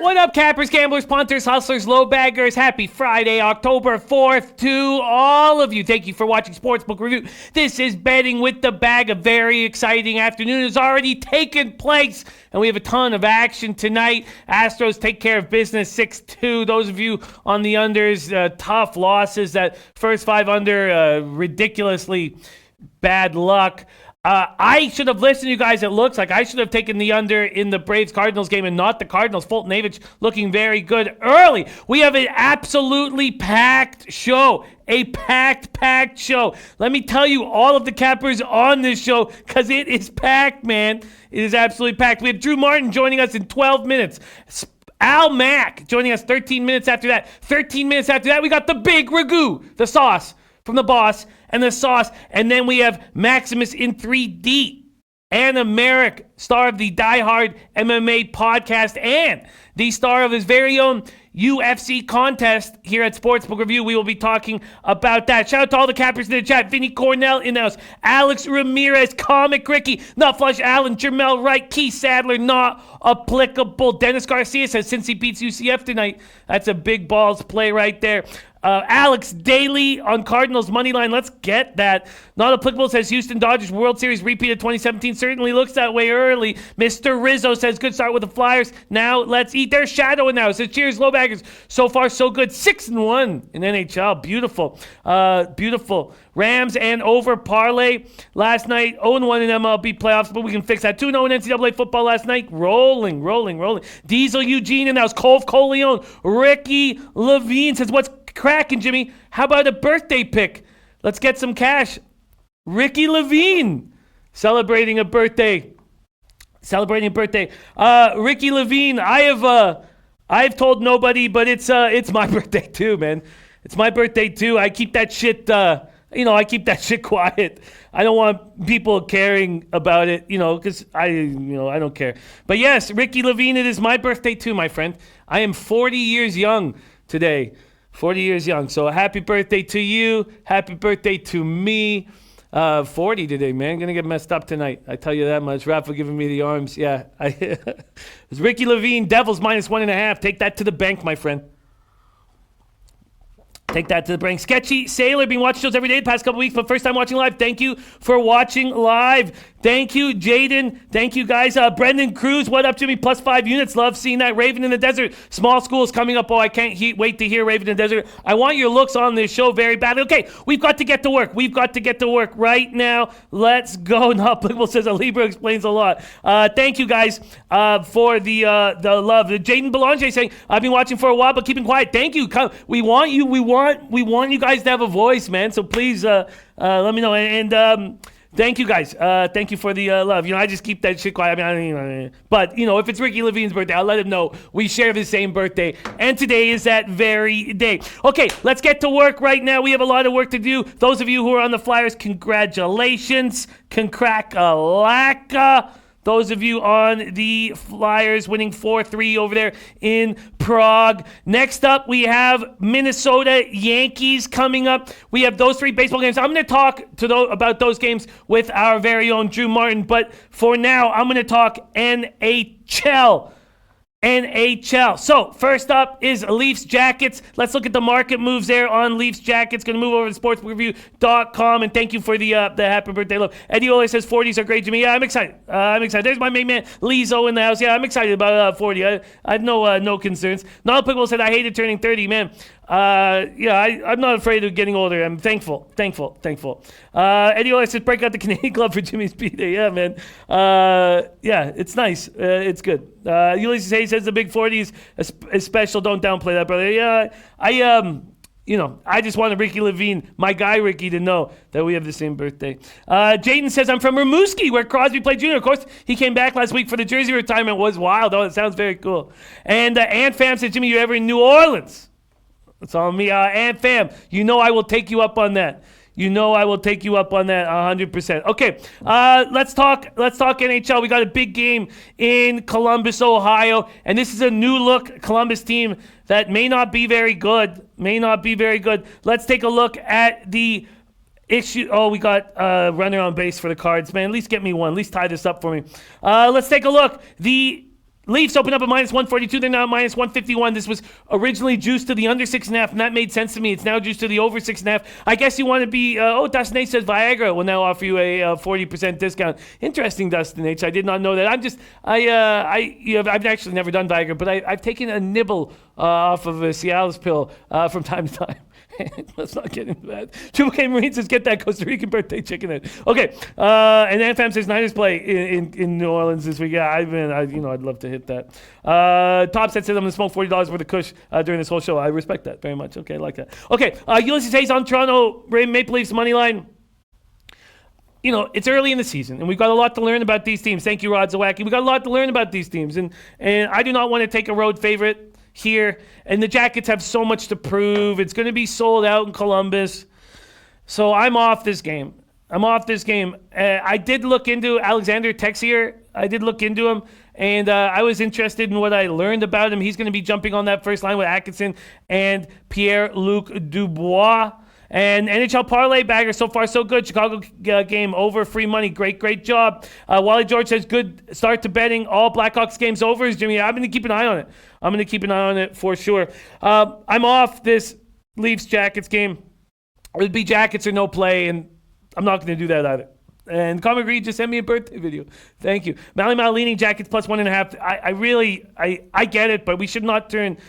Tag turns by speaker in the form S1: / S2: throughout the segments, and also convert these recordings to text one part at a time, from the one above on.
S1: What up, cappers, gamblers, punters, hustlers, low baggers? Happy Friday, October 4th to all of you. Thank you for watching Sportsbook Review. This is Betting with the Bag. A very exciting afternoon has already taken place, and we have a ton of action tonight. Astros take care of business 6-2. Those of you on the unders, tough losses. That first 5 under, ridiculously bad luck. I should have listened to you guys. It looks like I should have taken the under in the Braves-Cardinals game and not the Cardinals. Fulton-Avich looking very good early. We have an absolutely packed show. A packed show. Let me tell you all of the cappers on this show because it is packed, man. It is absolutely packed. We have Drew Martin joining us in 12 minutes. Al Mack joining us 13 minutes after that. 13 minutes after that, we got the big ragu, the sauce from the boss and the sauce. And then we have Maximus in 3D, Animarak, star of the Die Hard MMA podcast and the star of his very own UFC contest here at Sportsbook Review. We will be talking about that. Shout out to all the cappers in the chat. Vinny Cornell in the house. Alex Ramirez, Comic Ricky, Not Flush Allen, Jermel Wright, Keith Sadler, not applicable. Dennis Garcia says since he beats UCF tonight, that's a big balls play right there. Alex Daly on Cardinals money line. Let's get that. Not applicable says Houston Dodgers World Series repeat of 2017. Certainly looks that way early. Mr. Rizzo says good start with the Flyers. Now let's eat their shadow now. Says cheers, low baggers. So far so good. 6-1 in NHL. Beautiful. Beautiful. Rams and over parlay last night. 0-1 in MLB playoffs, but we can fix that. 2-0 in NCAA football last night. Rolling. Diesel Eugene and that was Cove Coleon. Ricky Levine says what's cracking, Jimmy? How about a birthday pick? Let's get some cash. Ricky Levine celebrating a birthday. Ricky Levine, I've told nobody, but it's my birthday too, man. It's my birthday too. I keep that shit quiet. I don't want people caring about it, because I don't care. But yes, Ricky Levine, it is my birthday too, my friend. I am 40 years young today. 40 years young. So happy birthday to you. Happy birthday to me. 40 today, man. Gonna get messed up tonight. I tell you that much. Rafa giving me the arms. Yeah. It's Ricky Levine, Devils -1.5. Take that to the bank, my friend. Take that to the bank. Sketchy Sailor, been watching shows every day the past couple weeks, but first time watching live. Thank you for watching live. Thank you, Jaden. Thank you, guys. Brendan Cruz, what up, Jimmy? +5 units. Love seeing that. Raven in the Desert. Small schools coming up. Oh, I can't wait to hear Raven in the Desert. I want your looks on this show very badly. Okay, we've got to get to work. Right now. Let's go. Not applicable says a Libra explains a lot. Thank you, guys, for the love. Jaden Belanger saying, I've been watching for a while, but keeping quiet. Thank you. We want you. We want you guys to have a voice, man. So please let me know. And thank you, guys. Thank you for the love. I just keep that shit quiet. But if it's Ricky Levine's birthday, I'll let him know we share the same birthday. And today is that very day. Okay, let's get to work right now. We have a lot of work to do. Those of you who are on the Flyers, congratulations. Congrats-a-lacka. Those of you on the Flyers winning 4-3 over there in Prague. Next up, we have Minnesota Yankees coming up. We have those 3 baseball games. I'm going to talk about those games with our very own Drew Martin. But for now, I'm going to talk NHL. So, first up is Leafs Jackets. Let's look at the market moves there on Leafs Jackets. Going to move over to sportsbookreview.com. And thank you for the happy birthday love. Eddie Ole says 40s are great to me. Yeah, I'm excited. There's my main man, Lizo, in the house. Yeah, I'm excited about 40. I have no concerns. Not applicable said I hated turning 30, man. I'm not afraid of getting older. I'm thankful. Eddie Ole says break out the Canadian Club for Jimmy's B-Day. Yeah, man. It's nice. It's good. Ulysses Hayes says the big 40s is special. Don't downplay that, brother. Yeah, I just wanted Ricky Levine, my guy Ricky, to know that we have the same birthday. Jaden says, I'm from Rimouski, where Crosby played junior. Of course, he came back last week for the jersey retirement. It was wild. Oh, it sounds very cool. And Ant Fam says, Jimmy, you ever in New Orleans? It's on me. Ant Fam, I will take you up on that. I will take you up on that 100%. Okay, let's talk NHL. We got a big game in Columbus, Ohio, and this is a new look Columbus team that may not be very good. Let's take a look at the issue. Oh, we got runner on base for the Cards, man. At least get me one. At least tie this up for me. Let's take a look. The Leafs open up at minus 142. They're now at minus 151. This was originally juiced to the under 6.5, and that made sense to me. It's now juiced to the over 6.5. I guess you want to be, Dustin H says Viagra will now offer you a 40% discount. Interesting, Dustin H. I did not know that. I've actually never done Viagra, but I've taken a nibble off of a Cialis pill from time to time. Let's not get into that. Triple K Marine says, get that Costa Rican birthday chicken in. Okay. And NFM says, Niners play in New Orleans this week. Yeah, I'd love to hit that. Top Set says, I'm going to smoke $40 worth of kush during this whole show. I respect that very much. Okay, I like that. Okay. Ulysses Hayes on Toronto Maple Leafs money line. It's early in the season, and we've got a lot to learn about these teams. Thank you, Rod Zawacki. We've got a lot to learn about these teams, and I do not want to take a road favorite here, and the Jackets have so much to prove. It's going to be sold out in Columbus, so I'm off this game. I did look into Alexander Texier. I did look into him, and I was interested in what I learned about him. He's going to be jumping on that first line with Atkinson and Pierre-Luc Dubois. And NHL Parlay Bagger, so far so good. Chicago game over, free money. Great job. Wally George says, good start to betting all Blackhawks games overs, Jimmy. I'm going to keep an eye on it. For sure. I'm off this Leafs-Jackets game. It would be Jackets or no play, and I'm not going to do that either. And Comic Reed just sent me a birthday video. Thank you. Mally leaning Jackets plus 1.5. I get it, but we should not turn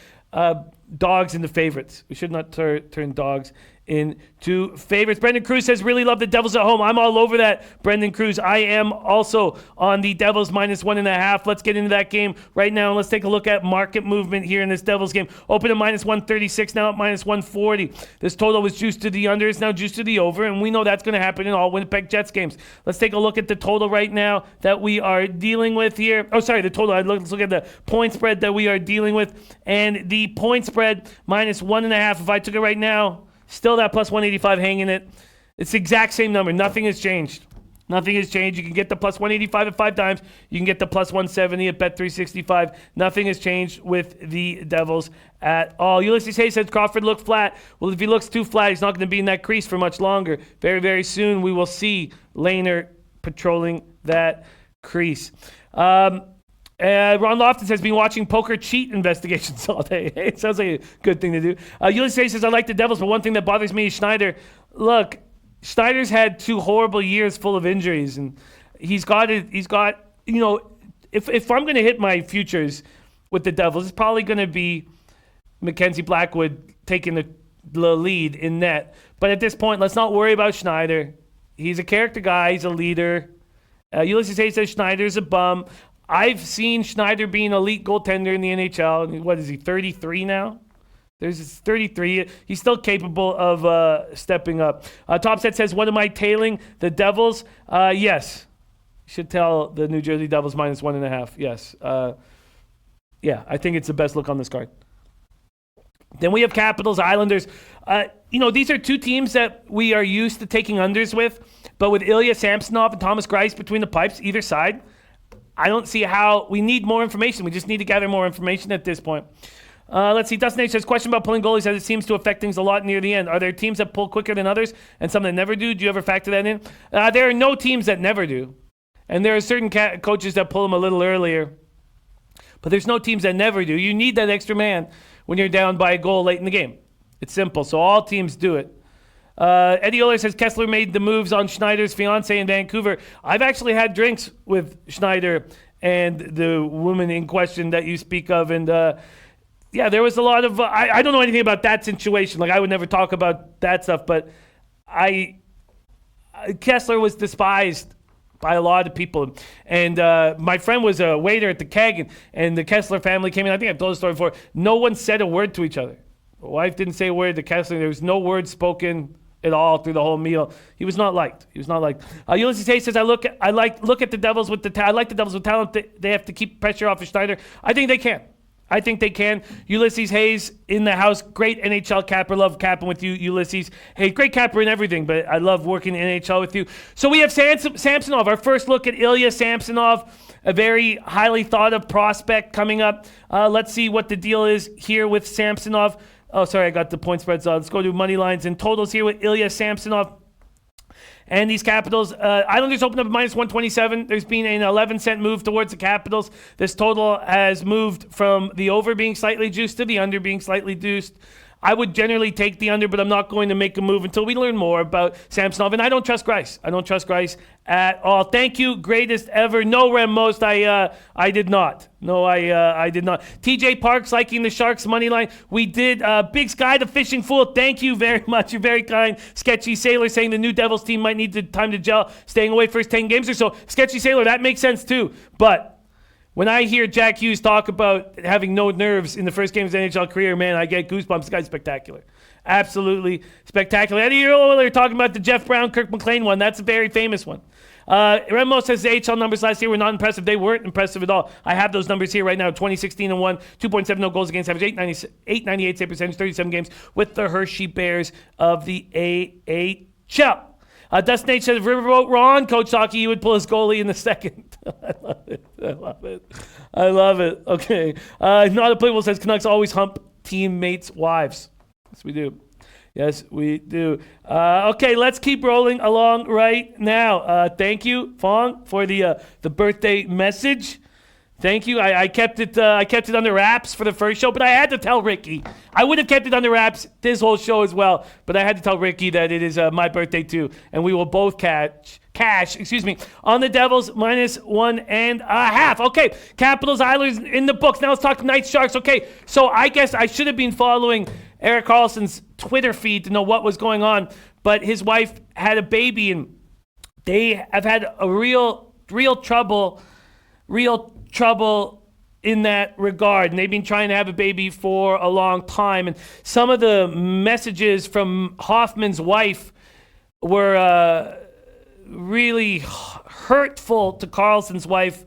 S1: dogs into favorites. We should not turn dogs into favorites. Brendan Cruz says, really love the Devils at home. I'm all over that, Brendan Cruz. I am also on the Devils minus 1.5. Let's get into that game right now, and let's take a look at market movement here in this Devils game. Open at minus 136, now at minus 140. This total was juiced to the under. It's now juiced to the over, and we know that's going to happen in all Winnipeg Jets games. Let's take a look at the total right now that we are dealing with here. Let's look at the point spread that we are dealing with, and the point spread minus 1.5. If I took it right now, still that plus 185 hanging it. It's the exact same number. Nothing has changed. You can get the plus 185 at 5 times. You can get the plus 170 at Bet365. Nothing has changed with the Devils at all. Ulysses Hayes says Crawford looked flat. Well, if he looks too flat, he's not going to be in that crease for much longer. Very, very soon we will see Lehner patrolling that crease. Ron Loftus has been watching poker cheat investigations all day. It sounds like a good thing to do. Ulysses says, I like the Devils, but one thing that bothers me is Schneider. Look, Schneider's had 2 horrible years full of injuries, and if I'm going to hit my futures with the Devils, it's probably going to be Mackenzie Blackwood taking the lead in net. But at this point, let's not worry about Schneider. He's a character guy. He's a leader. Ulysses Hayes says Schneider's a bum. I've seen Schneider be an elite goaltender in the NHL. What is he, 33 now? There's 33. He's still capable of stepping up. Topset says, what am I tailing? The Devils? Yes. You should tell the New Jersey Devils minus 1.5. Yes. I think it's the best look on this card. Then we have Capitals, Islanders. These are 2 teams that we are used to taking unders with. But with Ilya Samsonov and Thomas Greiss between the pipes, either side, I don't see how. We need more information. We just need to gather more information at this point. Let's see. Dustin H says, question about pulling goalies as it seems to affect things a lot near the end. Are there teams that pull quicker than others and some that never do? Do you ever factor that in? There are no teams that never do. And there are certain coaches that pull them a little earlier. But there's no teams that never do. You need that extra man when you're down by a goal late in the game. It's simple. So all teams do it. Eddie Oler says Kessler made the moves on Schneider's fiance in Vancouver. I've actually had drinks with Schneider and the woman in question that you speak of. And there was a lot of, I don't know anything about that situation. Like, I would never talk about that stuff, but Kessler was despised by a lot of people. And my friend was a waiter at the Keg, and the Kessler family came in. I think I've told the story before. No one said a word to each other. My wife didn't say a word to Kessler. There was no word spoken at all through the whole meal. He was not liked. Ulysses Hayes says, I look at the Devils with I like the Devils with talent. They have to keep pressure off of Schneider. I think they can. Ulysses Hayes in the house. Great NHL capper. Love capping with you, Ulysses. Hey, great capper in everything, but I love working in NHL with you. So we have Samsonov. Our first look at Ilya Samsonov, a very highly thought of prospect coming up. Let's see what the deal is here with Samsonov. Oh, sorry, I got the point spreads on. Let's go to money lines and totals here with Ilya Samsonov. and these Capitals. Islanders opened up at minus 127. There's been an 11-cent move towards the Capitals. This total has moved from the over being slightly juiced to the under being slightly juiced. I would generally take the under, but I'm not going to make a move until we learn more about Samsonov. And I don't trust Greiss. I don't trust Greiss at all. Thank you, greatest ever. No, Rem Most. I did not. No, I did not. TJ Parks liking the Sharks money line. We did. Big Sky, the fishing fool. Thank you very much. You're very kind. Sketchy Sailor saying the new Devils team might need the time to gel, staying away first 10 games or so. Sketchy Sailor, that makes sense too. But when I hear Jack Hughes talk about having no nerves in the first game of his NHL career, man, I get goosebumps. This guy's spectacular. Absolutely spectacular. Eddie earlier talking about the Jeff Brown, Kirk McLean one. That's a very famous one. Remo says the AHL numbers last year were not impressive. They weren't impressive at all. I have those numbers here right now. 2016-1, 2.7 no goals against average, 898 save percentage, 37 games with the Hershey Bears of the AHL. Dustin H says, if Riverboat Ron, Coach Hockey, he would pull his goalie in the second. I love it. Okay. Not a playable says, Canucks always hump teammates' wives. Yes, we do. Okay, let's keep rolling along right now. Thank you, Fong, for the birthday message. Thank you. I kept it under wraps for the first show, but I had to tell Ricky. I would have kept it under wraps this whole show as well, but I had to tell Ricky that it is my birthday too, and we will both cash on the Devils minus 1.5. Okay, Capitals Islanders in the books. Now let's talk Knights Sharks. Okay, so I guess I should have been following Erik Karlsson's Twitter feed to know what was going on, but his wife had a baby, and they have had a real trouble in that regard, and they've been trying to have a baby for a long time. And some of the messages from Hoffman's wife were really hurtful to Karlsson's wife,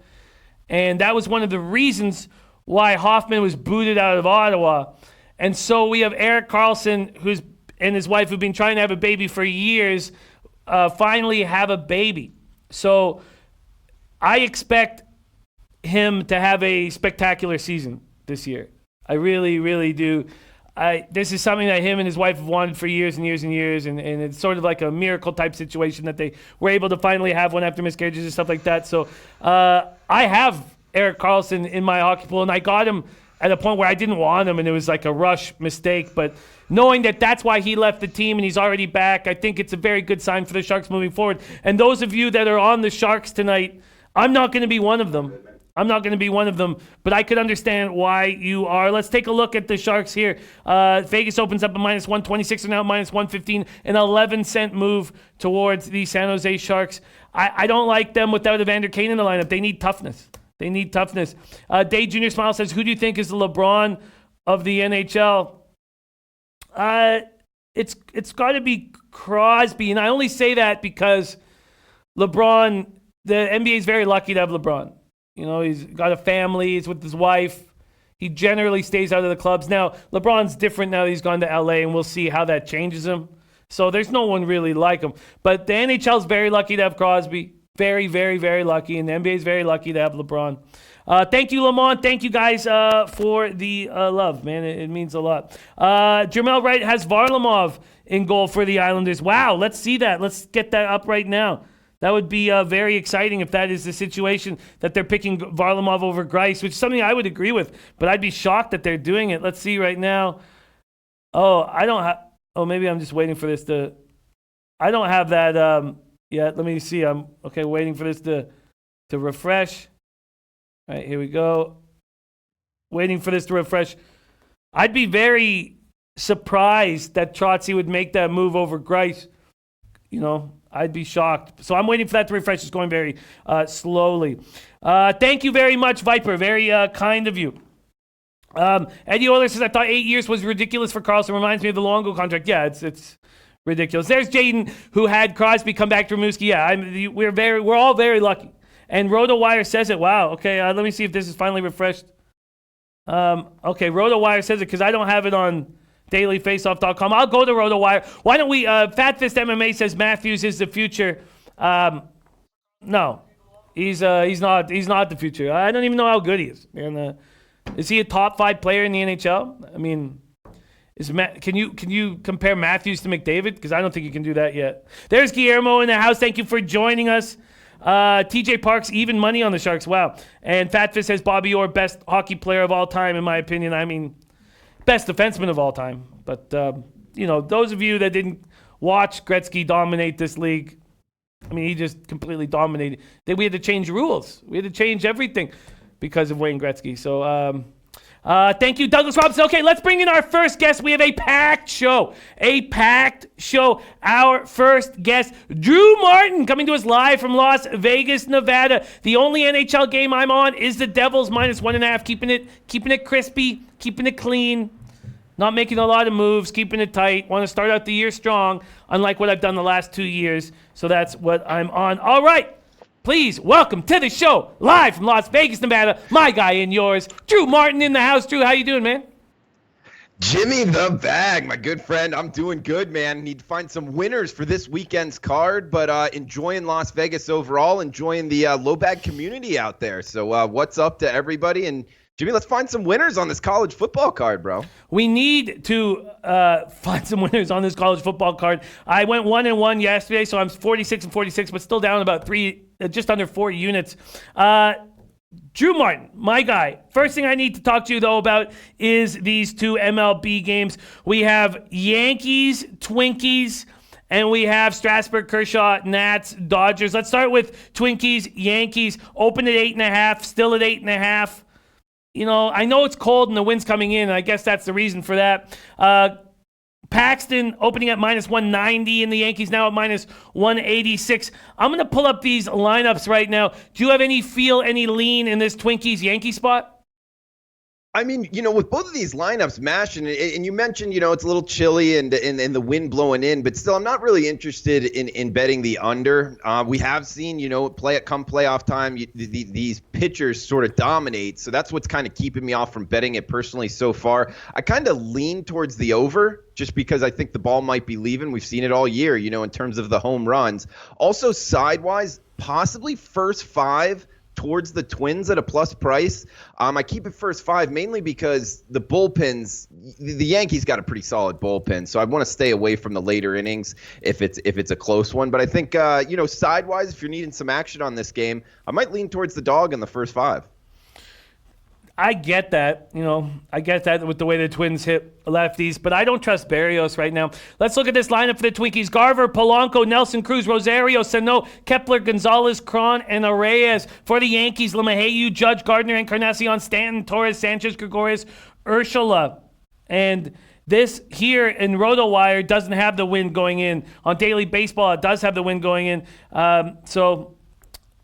S1: and that was one of the reasons why Hoffman was booted out of Ottawa. And so we have Erik Karlsson and his wife who've been trying to have a baby for years, finally have a baby. So I expect him to have a spectacular season this year. I really, really do. This is something that him and his wife have wanted for years and years and years, and it's sort of like a miracle type situation that they were able to finally have one after miscarriages and stuff like that. So I have Erik Karlsson in my hockey pool, and I got him at a point where I didn't want him, and it was like a rush mistake. But knowing that that's why he left the team and he's already back, I think it's a very good sign for the Sharks moving forward. And those of you that are on the Sharks tonight, I'm not going to be one of them. But I could understand why you are. Let's take a look at the Sharks here. Vegas opens up at minus 126 and now minus 115, an 11-cent move towards the San Jose Sharks. I don't like them without Evander Kane in the lineup. They need toughness. Day Junior Smile says, who do you think is the LeBron of the NHL? It's got to be Crosby, and I only say that because LeBron, the NBA is very lucky to have LeBron. You know, he's got a family, he's with his wife. He generally stays out of the clubs. Now, LeBron's different now that he's gone to LA, and we'll see how that changes him. So there's no one really like him. But the NHL is very lucky to have Crosby. Very, very, very lucky. And the NBA is very lucky to have LeBron. Thank you, Lamont. Thank you, guys, for the love, man. It means a lot. Jermel Wright has Varlamov in goal for the Islanders. Wow, let's see that. Let's get that up right now. That would be very exciting if that is the situation, that they're picking Varlamov over Greiss, which is something I would agree with, but I'd be shocked that they're doing it. Let's see right now. Maybe I'm just waiting for this to... I don't have that yet. Let me see. I'm waiting for this to refresh. All right, here we go. Waiting for this to refresh. I'd be very surprised that Trotzy would make that move over Greiss. You know, I'd be shocked. So I'm waiting for that to refresh. It's going very slowly. Thank you very much, Viper. Very kind of you. Eddie Euler says, I thought 8 years was ridiculous for Karlsson. Reminds me of the Longo contract. Yeah, it's ridiculous. There's Jaden, who had Crosby come back to Rimouski. Yeah, we're all very lucky. And RotoWire says it. Wow. Okay, let me see if this is finally refreshed. Okay, RotoWire says it because I don't have it on dailyfaceoff.com. I'll go to RotoWire. Why don't we, Fat Fist MMA says Matthews is the future. No, he's not the future. I don't even know how good he is. Man, is he a top 5 player in the NHL? I mean, Can you compare Matthews to McDavid? Because I don't think you can do that yet. There's Guillermo in the house. Thank you for joining us. TJ Parks, even money on the Sharks. Wow. And Fatfish says Bobby Orr, best hockey player of all time, in my opinion. I mean, best defenseman of all time. But, those of you that didn't watch Gretzky dominate this league, I mean, he just completely dominated. Then we had to change rules. We had to change everything because of Wayne Gretzky. So, thank you, Douglas Robinson. Okay, let's bring in our first guest. We have a packed show. Our first guest, Drew Martin, coming to us live from Las Vegas, Nevada. The only NHL game I'm on is the Devils -1.5. Keeping it crispy, keeping it clean, not making a lot of moves, keeping it tight. Want to start out the year strong, unlike what I've done the last 2 years. So that's what I'm on. All right. Please welcome to the show, live from Las Vegas, Nevada, my guy and yours, Drew Martin in the house. Drew, how you doing, man?
S2: Jimmy the Bag, my good friend. I'm doing good, man. Need to find some winners for this weekend's card, but enjoying Las Vegas overall, enjoying the low bag community out there. So what's up to everybody? And Jimmy, let's find some winners on this college football card, bro.
S1: We need to find some winners on this college football card. I went 1-1 yesterday, so I'm 46-46, but still down about just under 4 units. Drew Martin, my guy. First thing I need to talk to you, though, about is these two MLB games. We have Yankees, Twinkies, and we have Strasburg, Kershaw, Nats, Dodgers. Let's start with Twinkies, Yankees. Open at 8.5, still at 8.5. I know it's cold and the wind's coming in, and I guess that's the reason for that. Paxton opening at -190 and the Yankees now at -186. I'm going to pull up these lineups right now. Do you have any lean in this Twinkies-Yankee spot?
S2: I mean, with both of these lineups, MASH, and you mentioned, it's a little chilly and the wind blowing in, but still, I'm not really interested in betting the under. We have seen, come playoff time, these pitchers sort of dominate, so that's what's kind of keeping me off from betting it personally so far. I kind of lean towards the over, just because I think the ball might be leaving. We've seen it all year, in terms of the home runs. Also, sidewise, possibly first 5 towards the Twins at a plus price. I keep it first 5 mainly because the bullpens, the Yankees got a pretty solid bullpen, so I want to stay away from the later innings if it's a close one. But I think sidewise, if you're needing some action on this game, I might lean towards the dog in the first 5.
S1: I get that, with the way the Twins hit lefties, but I don't trust Berrios right now. Let's look at this lineup for the Twinkies. Garver, Polanco, Nelson Cruz, Rosario, Sano, Kepler, Gonzalez, Cron, and Arraez. For the Yankees, LeMahieu, Judge, Gardner, Encarnacion, Stanton, Torres, Sanchez, Gregorius, Urshela. And this here in RotoWire doesn't have the wind going in. On Daily Baseball, it does have the wind going in.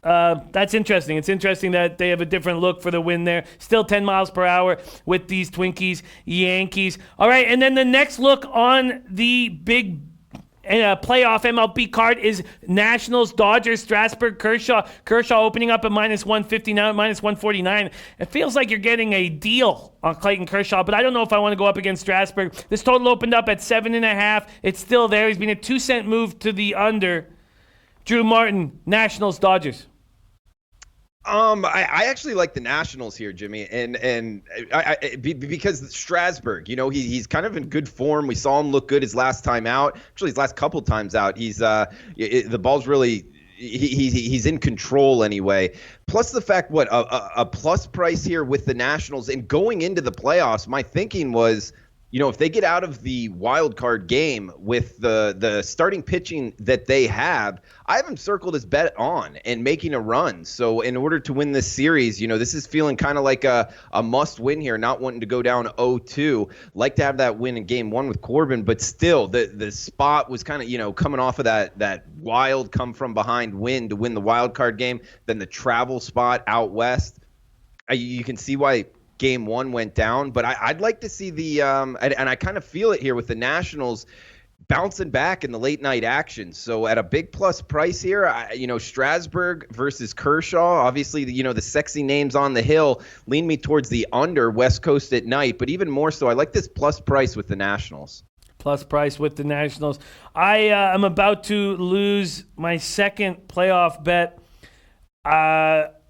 S1: That's interesting. It's interesting that they have a different look for the win there. Still 10 miles per hour with these Twinkies, Yankees. All right, and then the next look on the big playoff MLB card is Nationals, Dodgers, Strasburg, Kershaw. Kershaw opening up at -150, now at -149. It feels like you're getting a deal on Clayton Kershaw, but I don't know if I want to go up against Strasburg. This total opened up at 7.5. It's still there. He's been a 2-cent move to the under. Drew Martin, Nationals, Dodgers.
S2: I actually like the Nationals here, Jimmy, and because Strasburg, he's kind of in good form. We saw him look good his last time out. Actually, his last couple times out, the ball's really he's in control anyway. Plus the fact, a plus price here with the Nationals and going into the playoffs. My thinking was, if they get out of the wild card game with the starting pitching that they have, I have them circled as bet on and making a run. So in order to win this series, this is feeling kind of like a must win here, not wanting to go down 0-2. Like to have that win in game 1 with Corbin, but still the spot was kind of, coming off of that wild come from behind win to win the wild card game, then the travel spot out west. You can see why game 1 went down, but I'd like to see and I kind of feel it here with the Nationals bouncing back in the late night action. So at a big plus price here, Strasburg versus Kershaw, obviously, the sexy names on the hill lean me towards the under West Coast at night, but even more so, I like this plus price with the Nationals.
S1: Plus price with the Nationals. I am about to lose my second playoff bet.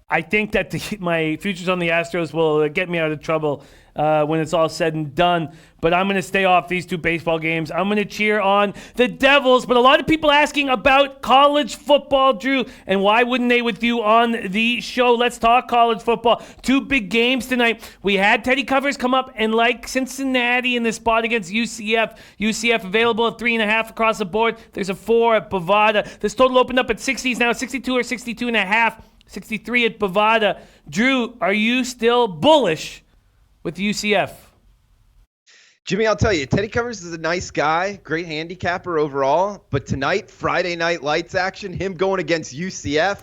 S1: I think that my futures on the Astros will get me out of trouble when it's all said and done. But I'm going to stay off these two baseball games. I'm going to cheer on the Devils. But a lot of people asking about college football, Drew, and why wouldn't they with you on the show? Let's talk college football. Two big games tonight. We had Teddy Covers come up and like Cincinnati in the spot against UCF. UCF available at 3.5 across the board. There's a 4 at Bovada. This total opened up at 60s now, 62 or 62.5. 63 at Bovada. Drew, are you still bullish with UCF?
S2: Jimmy, I'll tell you, Teddy Covers is a nice guy, great handicapper overall. But tonight, Friday night lights action, him going against UCF,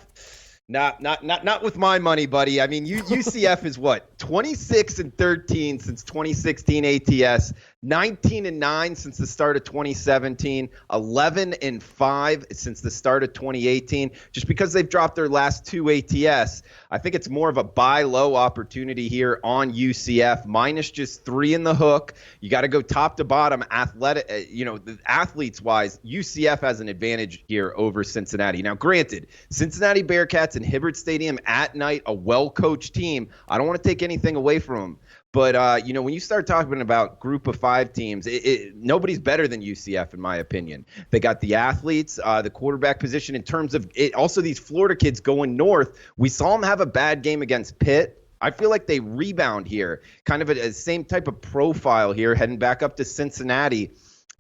S2: not with my money, buddy. I mean, UCF is what, 26-13 since 2016 ATS, 19-9 since the start of 2017, 11-5 since the start of 2018. Just because they've dropped their last 2 ATS, I think it's more of a buy low opportunity here on UCF. Minus just 3 in the hook. You got to go top to bottom. Athletes wise, UCF has an advantage here over Cincinnati. Now, granted, Cincinnati Bearcats in Hibbert Stadium at night, a well-coached team. I don't want to take anything away from them. But, when you start talking about group of 5 teams, nobody's better than UCF, in my opinion. They got the athletes, the quarterback position in terms of it. Also, these Florida kids going north, we saw them have a bad game against Pitt. I feel like they rebound here, kind of a same type of profile here, heading back up to Cincinnati.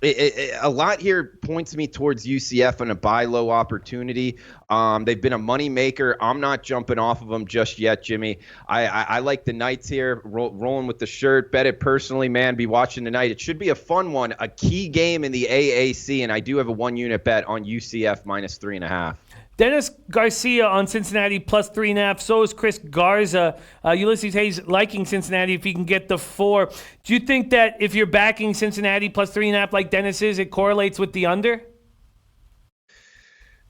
S2: A lot here points me towards UCF and a buy low opportunity. They've been a money maker. I'm not jumping off of them just yet, Jimmy. I like the Knights here, rolling with the shirt. Bet it personally, man. Be watching tonight. It should be a fun one, a key game in the AAC, and I do have a 1-unit bet on UCF minus 3.5.
S1: Dennis Garcia on Cincinnati plus 3.5. So is Chris Garza. Ulysses Hayes liking Cincinnati if he can get the 4. Do you think that if you're backing Cincinnati plus 3.5 like Dennis is, it correlates with the under?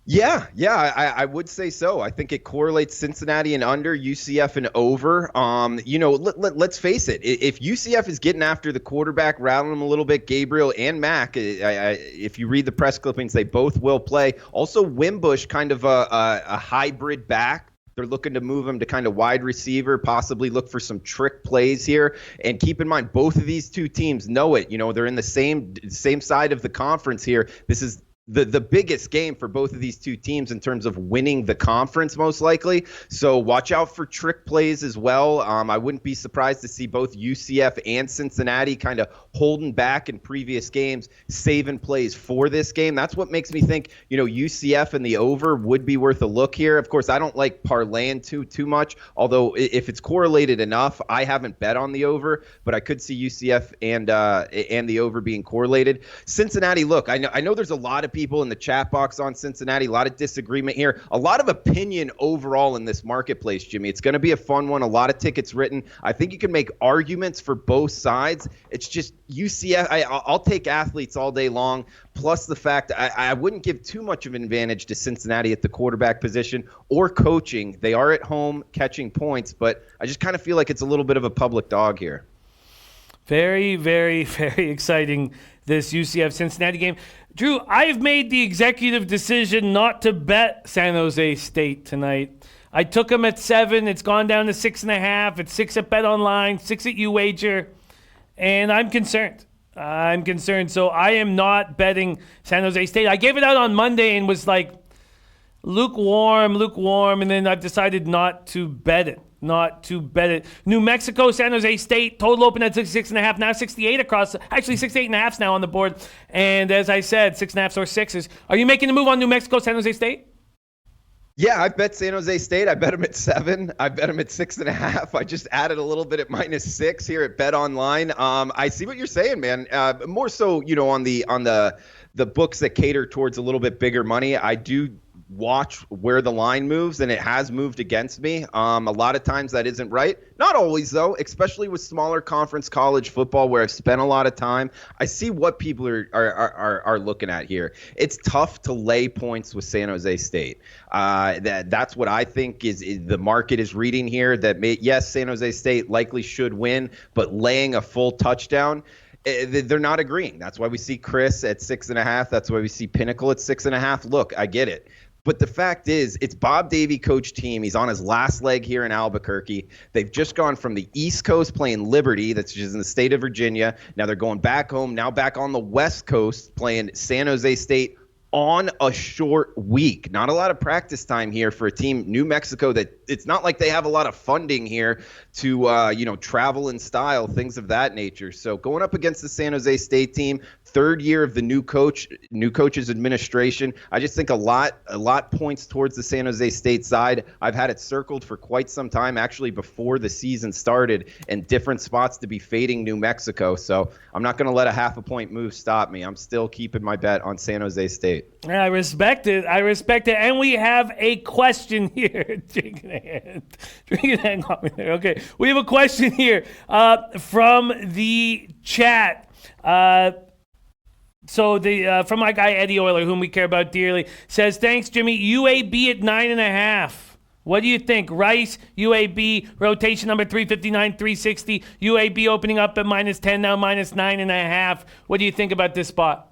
S2: Yeah, I would say so. I think it correlates Cincinnati and under, UCF and over. Let's face it. If UCF is getting after the quarterback, rattling him a little bit, Gabriel and Mac, if you read the press clippings, they both will play. Also, Wimbush, kind of a hybrid back. They're looking to move him to kind of wide receiver, possibly look for some trick plays here. And keep in mind, both of these two teams know it. They're in the same side of the conference here. This is the biggest game for both of these two teams in terms of winning the conference, most likely. So watch out for trick plays as well. I wouldn't be surprised to see both UCF and Cincinnati kind of holding back in previous games, saving plays for this game. That's what makes me think, UCF and the over would be worth a look here. Of course, I don't like parlaying too much, although if it's correlated enough, I haven't bet on the over, but I could see UCF and the over being correlated. Cincinnati, look, I know there's a lot of people in the chat box on Cincinnati, a lot of disagreement here, a lot of opinion overall in this marketplace, Jimmy. It's going to be a fun one, a lot of tickets written. I think you can make arguments for both sides. It's just UCF, I'll take athletes all day long, plus the fact I wouldn't give too much of an advantage to Cincinnati at the quarterback position or coaching. They are at home catching points, but I just kind of feel like it's a little bit of a public dog here.
S1: Very, very, very exciting, this UCF-Cincinnati game. Drew, I've made the executive decision not to bet San Jose State tonight. I took them at 7. It's gone down to 6.5. It's 6 at Bet Online, 6 at UWager, and I'm concerned. So I am not betting San Jose State. I gave it out on Monday and was like lukewarm, and then I've decided not to bet it. New Mexico, San Jose State, total open at 6.5, now 68 across, actually 68.5 now on the board. And as I said, 6.5 or 6s. Are you making the move on New Mexico, San Jose State?
S2: Yeah, I bet San Jose State. I bet them at 7. I bet them at 6.5. I just added a little bit at -6 here at Bet Online. I see what you're saying, man. More so, on the books that cater towards a little bit bigger money. I do watch where the line moves, and it has moved against me. A lot of times that isn't right. Not always, though, especially with smaller conference college football where I've spent a lot of time. I see what people are looking at here. It's tough to lay points with San Jose State. That's what I think is the market is reading here, that yes, San Jose State likely should win, but laying a full touchdown, they're not agreeing. That's why we see Chris at 6.5. That's why we see Pinnacle at 6.5. Look, I get it. But the fact is, it's Bob Davie coach team. He's on his last leg here in Albuquerque. They've just gone from the East Coast playing Liberty, that's just in the state of Virginia. Now they're going back home, now back on the West Coast playing San Jose State on a short week. Not a lot of practice time here for a team, New Mexico, that it's not like they have a lot of funding here to, travel in style, things of that nature. So going up against the San Jose State team, third year of the new coach's administration, I just think a lot points towards the San Jose State side. I've had it circled for quite some time, actually before the season started, and different spots to be fading New Mexico. So I'm not going to let a half a point move stop me. I'm still keeping my bet on San Jose State.
S1: I respect it. And we have a question here. Drinking a hand coffee there. Okay. We have a question here from the chat. So from my guy Eddie Euler, whom we care about dearly, says, thanks, Jimmy. UAB at 9.5. What do you think? Rice, UAB, rotation number 359, 360. UAB opening up at -10, now -9.5. What do you think about this spot?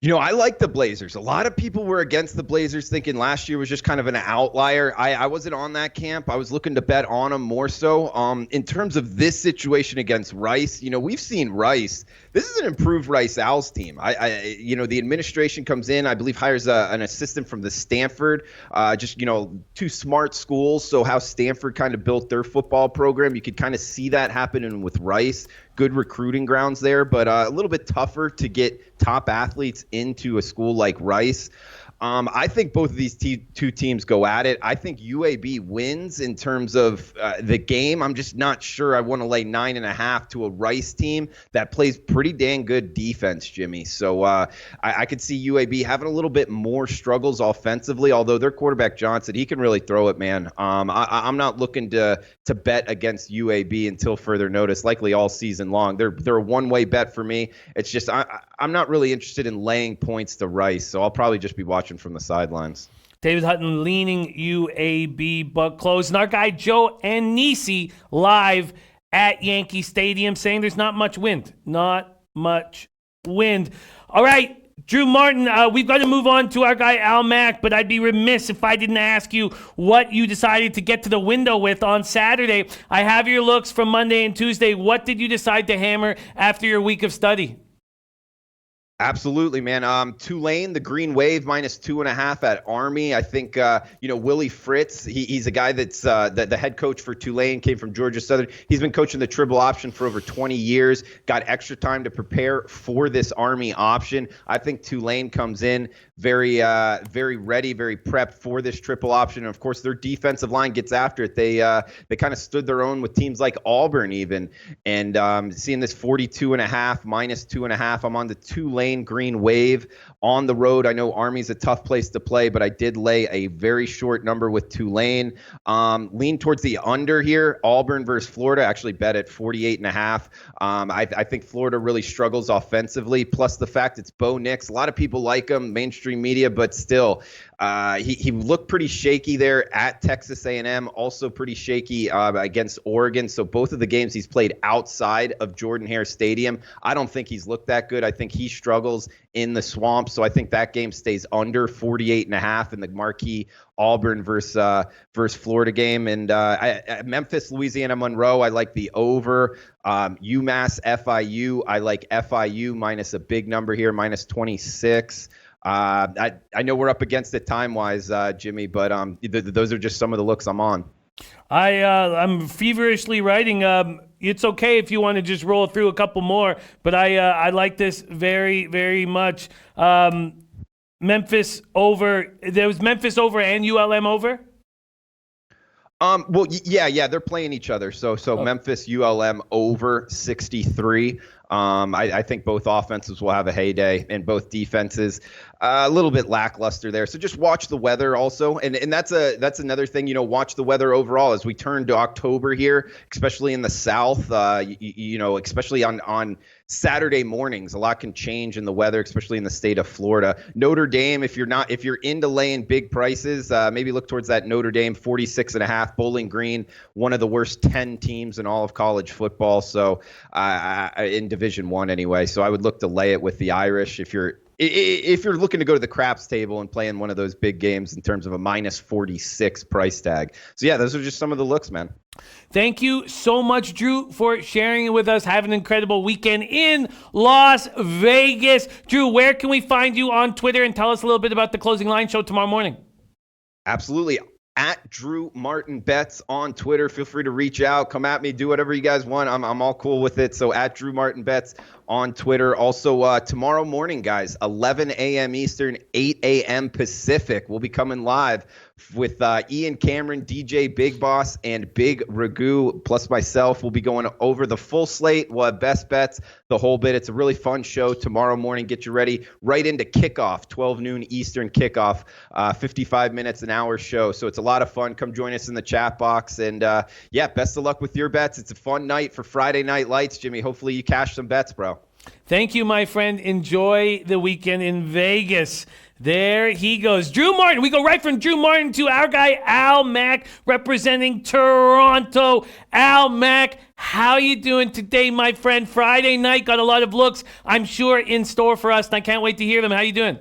S2: I like the Blazers. A lot of people were against the Blazers, thinking last year was just kind of an outlier. I wasn't on that camp. I was looking to bet on them more so. In terms of this situation against Rice, we've seen Rice. This is an improved Rice Owls team. The administration comes in, I believe hires an assistant from the Stanford, two smart schools. So how Stanford kind of built their football program, you could kind of see that happening with Rice. Good recruiting grounds there, but a little bit tougher to get top athletes into a school like Rice. I think both of these two teams go at it. I think UAB wins in terms of the game. I'm just not sure I want to lay 9.5 to a Rice team that plays pretty dang good defense, Jimmy. So I could see UAB having a little bit more struggles offensively, although their quarterback Johnson, he can really throw it, man. I'm not looking to bet against UAB until further notice, likely all season long. They're a one-way bet for me. It's just I'm not really interested in laying points to Rice, so I'll probably just be watching from the sidelines.
S1: David Hutton leaning UAB, but close. And our guy Joe Ncaa live at Yankee Stadium saying there's not much wind. Not much wind. All right, Drew Martin, we've got to move on to our guy Al Mack, but I'd be remiss if I didn't ask you what you decided to get to the window with on Saturday. I have your looks from Monday and Tuesday. What did you decide to hammer after your week of study?
S2: Absolutely, man. Tulane, the Green Wave, -2.5 at Army. I think, Willie Fritz, he's a guy that's the head coach for Tulane, came from Georgia Southern. He's been coaching the triple option for over 20 years, got extra time to prepare for this Army option. I think Tulane comes in very ready, very prepped for this triple option. And of course, their defensive line gets after it. They kind of stood their own with teams like Auburn even. And seeing this 42.5, -2.5, I'm on the Tulane Green Wave on the road. I know Army's a tough place to play, but I did lay a very short number with Tulane. Lean towards the under here. Auburn versus Florida. Actually bet at 48.5. I think Florida really struggles offensively. Plus the fact it's Bo Nix. A lot of people like him, mainstream media, but still, he looked pretty shaky there at Texas A&M. Also pretty shaky against Oregon. So both of the games he's played outside of Jordan-Hare Stadium, I don't think he's looked that good. I think he struggles in the swamp. So I think that game stays under 48.5 in the marquee Auburn versus Florida game. And Memphis, Louisiana, Monroe, I like the over. UMass, FIU, I like FIU minus a big number here, -26. I know we're up against it time-wise, Jimmy, but those are just some of the looks I'm on.
S1: I'm feverishly writing. It's okay if you want to just roll through a couple more, but I like this very, very much. Memphis over. There was Memphis over and ULM over.
S2: Well, yeah, they're playing each other. So Memphis, ULM over 63. I think both offenses will have a heyday, and both defenses a little bit lackluster there. So just watch the weather also, and that's another thing. Watch the weather overall as we turn to October here, especially in the South. Especially on Saturday mornings, a lot can change in the weather, especially in the state of Florida. Notre Dame, if you're into laying big prices, maybe look towards that Notre Dame 46.5. Bowling Green, one of the worst 10 teams in all of college football. So in Division I anyway. So I would look to lay it with the Irish if you're if you're looking to go to the craps table and play in one of those big games in terms of a minus 46 price tag. So yeah, those are just some of the looks, man.
S1: Thank you so much, Drew, for sharing it with us. Have an incredible weekend in Las Vegas. Drew, where can we find you on Twitter, and tell us a little bit about the Closing Line show tomorrow morning?
S2: Absolutely. At Drew Martin Bets on Twitter. Feel free to reach out, come at me, do whatever you guys want. I'm all cool with it. So at Drew Martin Bets on Twitter. Also, tomorrow morning, guys, 11 a.m. Eastern, 8 a.m. Pacific. We'll be coming live with Ian Cameron, DJ Big Boss, and Big Ragu, plus myself. We'll be going over the full slate. We'll have best bets, the whole bit. It's a really fun show tomorrow morning. Get you ready right into kickoff, 12 noon Eastern kickoff, 55 minutes, an hour show. So it's a lot of fun. Come join us in the chat box. And yeah, best of luck with your bets. It's a fun night for Friday Night Lights, Jimmy. Hopefully you cash some bets, bro.
S1: Thank you, my friend. Enjoy the weekend in Vegas. There he goes. Drew Martin. We go right from Drew Martin to our guy, Al Mack, representing Toronto. Al Mack, how you doing today, my friend? Friday night, got a lot of looks, I'm sure, in store for us, and I can't wait to hear them. How you doing?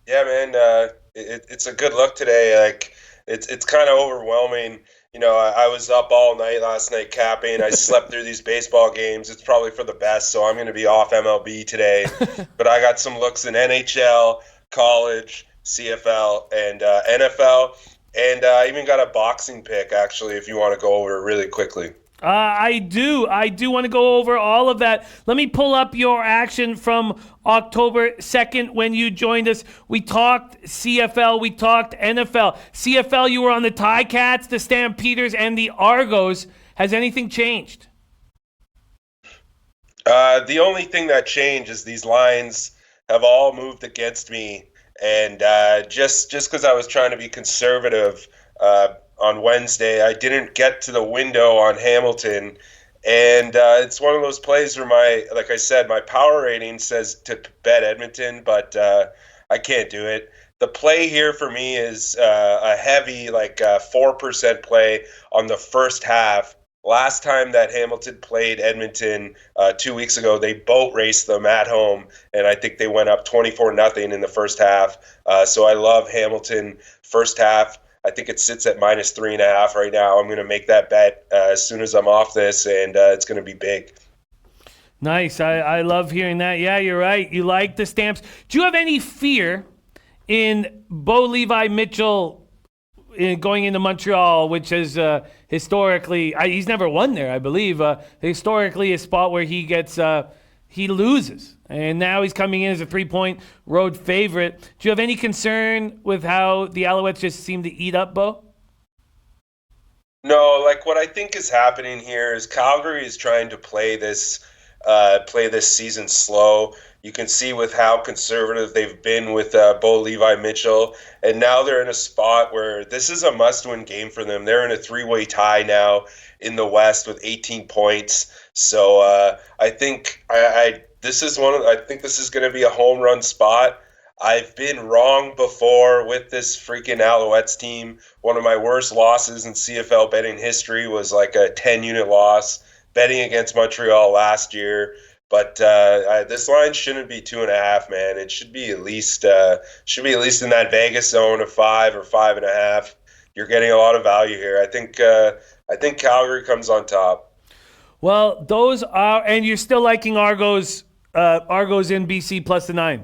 S3: Yeah, man, it's a good look today. Like, it's kind of overwhelming. You know, I was up all night last night capping. I slept through these baseball games. It's probably for the best, so I'm going to be off MLB today. But I got some looks in NHL, college, CFL, and NFL. And I even got a boxing pick, actually, if you want to go over it really quickly.
S1: I do want to go over all of that. Let me pull up your action from October 2nd when you joined us. We talked CFL, we talked NFL. CFL, you were on the Ticats, the Stampeders, and the Argos. Has anything changed?
S3: The only thing that changed is these lines have all moved against me. And just because I was trying to be conservative, on Wednesday, I didn't get to the window on Hamilton, and it's one of those plays where like I said, my power rating says to bet Edmonton, but I can't do it. The play here for me is a heavy, 4% play on the first half. Last time that Hamilton played Edmonton 2 weeks ago, they boat raced them at home, and I think they went up 24-0 in the first half. So I love Hamilton first half. I think it sits at minus 3.5 right now. I'm going to make that bet as soon as I'm off this, and it's going to be big.
S1: Nice. I love hearing that. Yeah, you're right. You like the Stamps. Do you have any fear in Bo Levi Mitchell going into Montreal, which is historically, he's never won there, I believe. Historically, a spot where he gets he loses. And now he's coming in as a 3-point road favorite. Do you have any concern with how the Alouettes just seem to eat up, Bo?
S3: No, what I think is happening here is Calgary is trying to play this season slow. You can see with how conservative they've been with Bo Levi Mitchell, and now they're in a spot where this is a must-win game for them. They're in a 3-way tie now in the West with 18 points. So I think this is going to be a home run spot. I've been wrong before with this freaking Alouettes team. One of my worst losses in CFL betting history was a 10-unit loss betting against Montreal last year. But this line shouldn't be 2.5, man. It should be at least in that Vegas zone of 5 or 5.5. You're getting a lot of value here. I think Calgary comes on top.
S1: Well, those are, and you're still liking Argos in BC plus the 9.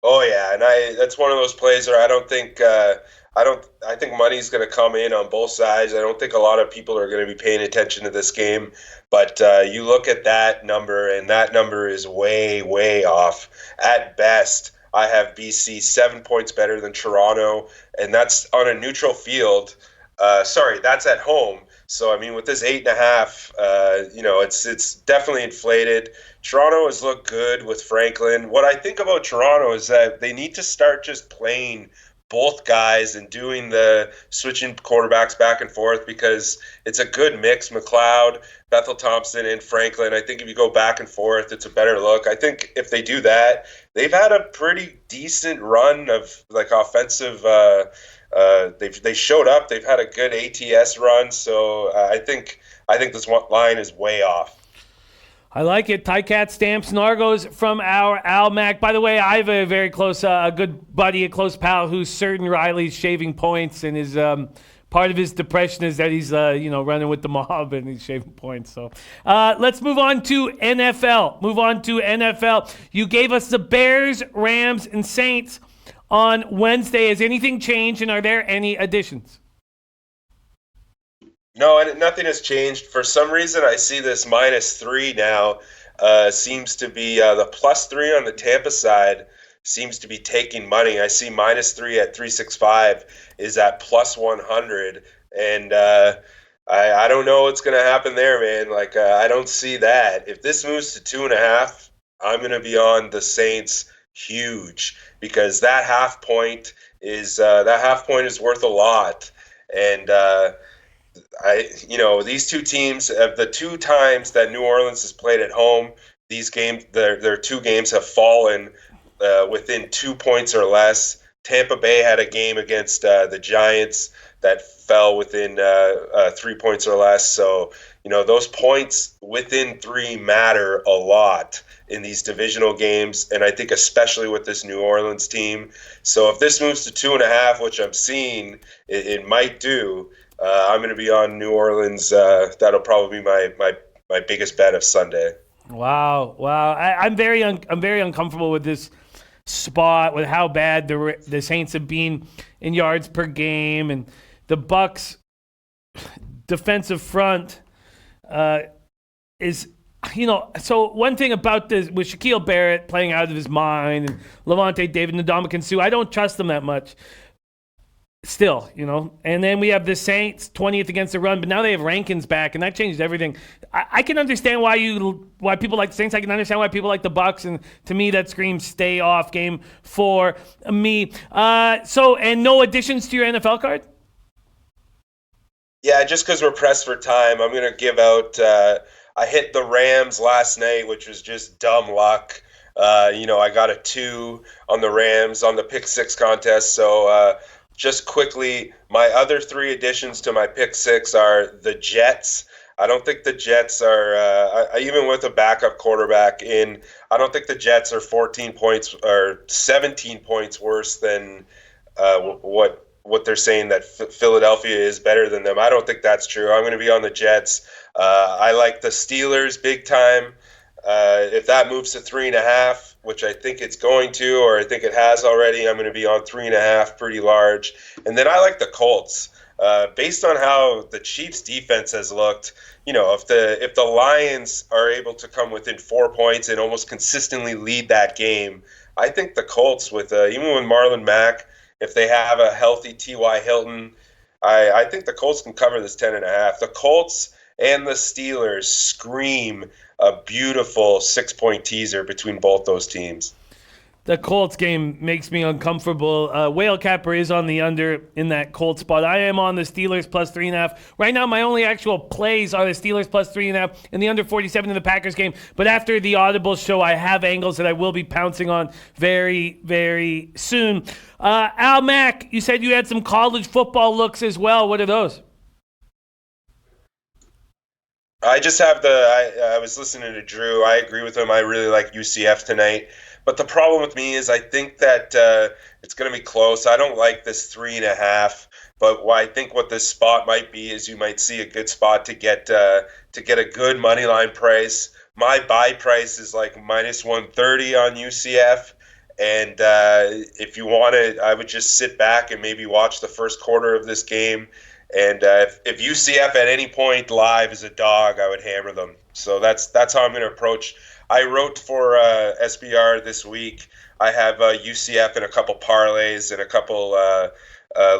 S3: Oh yeah, and that's one of those plays where I think money's going to come in on both sides. I don't think a lot of people are going to be paying attention to this game, but you look at that number, and that number is way, way off. At best, I have BC 7 points better than Toronto, and that's on a neutral field. That's at home. So, I mean, with this 8.5, it's definitely inflated. Toronto has looked good with Franklin. What I think about Toronto is that they need to start just playing both guys and doing the switching quarterbacks back and forth, because it's a good mix. McLeod, Bethel Thompson, and Franklin. I think if you go back and forth, it's a better look. I think if they do that, they've had a pretty decent run of offensive. They showed up. They've had a good ATS run. So I think this line is way off.
S1: I like it. Tycat stamps Nargos from our Al Mac. By the way, I have a very close, a good buddy, a close pal who's certain Riley's shaving points, and his part of his depression is that he's running with the mob and he's shaving points. So let's move on to NFL. You gave us the Bears, Rams, and Saints on Wednesday. Has anything changed, and are there any additions?
S3: No, nothing has changed. For some reason, I see this -3 now. Seems to be the +3 on the Tampa side seems to be taking money. I see -3 at 365 is at +100, and I don't know what's going to happen there, man. Like I don't see that. If this moves to 2.5, I'm going to be on the Saints huge, because that half point is worth a lot, and these two teams, the two times that New Orleans has played at home, these games, their two games have fallen within 2 points or less. Tampa Bay had a game against the Giants that fell within 3 points or less. So, those points within 3 matter a lot in these divisional games, and I think especially with this New Orleans team. So if this moves to 2.5, which I'm seeing it might do, I'm going to be on New Orleans. That'll probably be my biggest bet of Sunday.
S1: Wow. I'm very uncomfortable with this spot, with how bad the Saints have been in yards per game, and the Bucs defensive front is. So one thing about this, with Shaquille Barrett playing out of his mind, and Levante David and Ndamukong Suh, I don't trust them that much. Still, and then we have the Saints 20th against the run, but now they have Rankins back, and that changed everything. I can understand why people like the Saints. I can understand why people like the Bucs, and to me, that screams stay off game for me. And no additions to your NFL card?
S3: Yeah, just because we're pressed for time, I'm going to give out. I hit the Rams last night, which was just dumb luck. I got a 2 on the Rams on the pick 6 contest, so. Just quickly, my other 3 additions to my pick 6 are the Jets. I don't think the Jets are, even with a backup quarterback in, I don't think the Jets are 14 points or 17 points worse than what they're saying that Philadelphia is better than them. I don't think that's true. I'm going to be on the Jets. I like the Steelers big time. If that moves to 3.5, which I think it's going to, or I think it has already, I'm going to be on 3.5, pretty large. And then I like the Colts. Based on how the Chiefs' defense has looked, if the Lions are able to come within 4 points and almost consistently lead that game, I think the Colts, with even with Marlon Mack, if they have a healthy T.Y. Hilton, I think the Colts can cover this 10.5. The Colts and the Steelers scream a beautiful 6-point teaser between both those teams.
S1: The Colts game makes me uncomfortable. Whale Capper is on the under in that Colts spot. I am on the Steelers +3.5. Right now, my only actual plays are the Steelers +3.5 and the under 47 in the Packers game. But after the Audible show, I have angles that I will be pouncing on very, very soon. Al Mac, you said you had some college football looks as well. What are those?
S3: I just have I was listening to Drew. I agree with him. I really like UCF tonight. But the problem with me is I think that it's going to be close. I don't like this 3.5. But I think what this spot might be is you might see a good spot to get a good money line price. My buy price is like -130 on UCF. And if you want it, I would just sit back and maybe watch the first quarter of this game. And if UCF at any point live is a dog, I would hammer them. So that's how I'm going to approach. I wrote for SBR this week. I have UCF in a couple parlays and a couple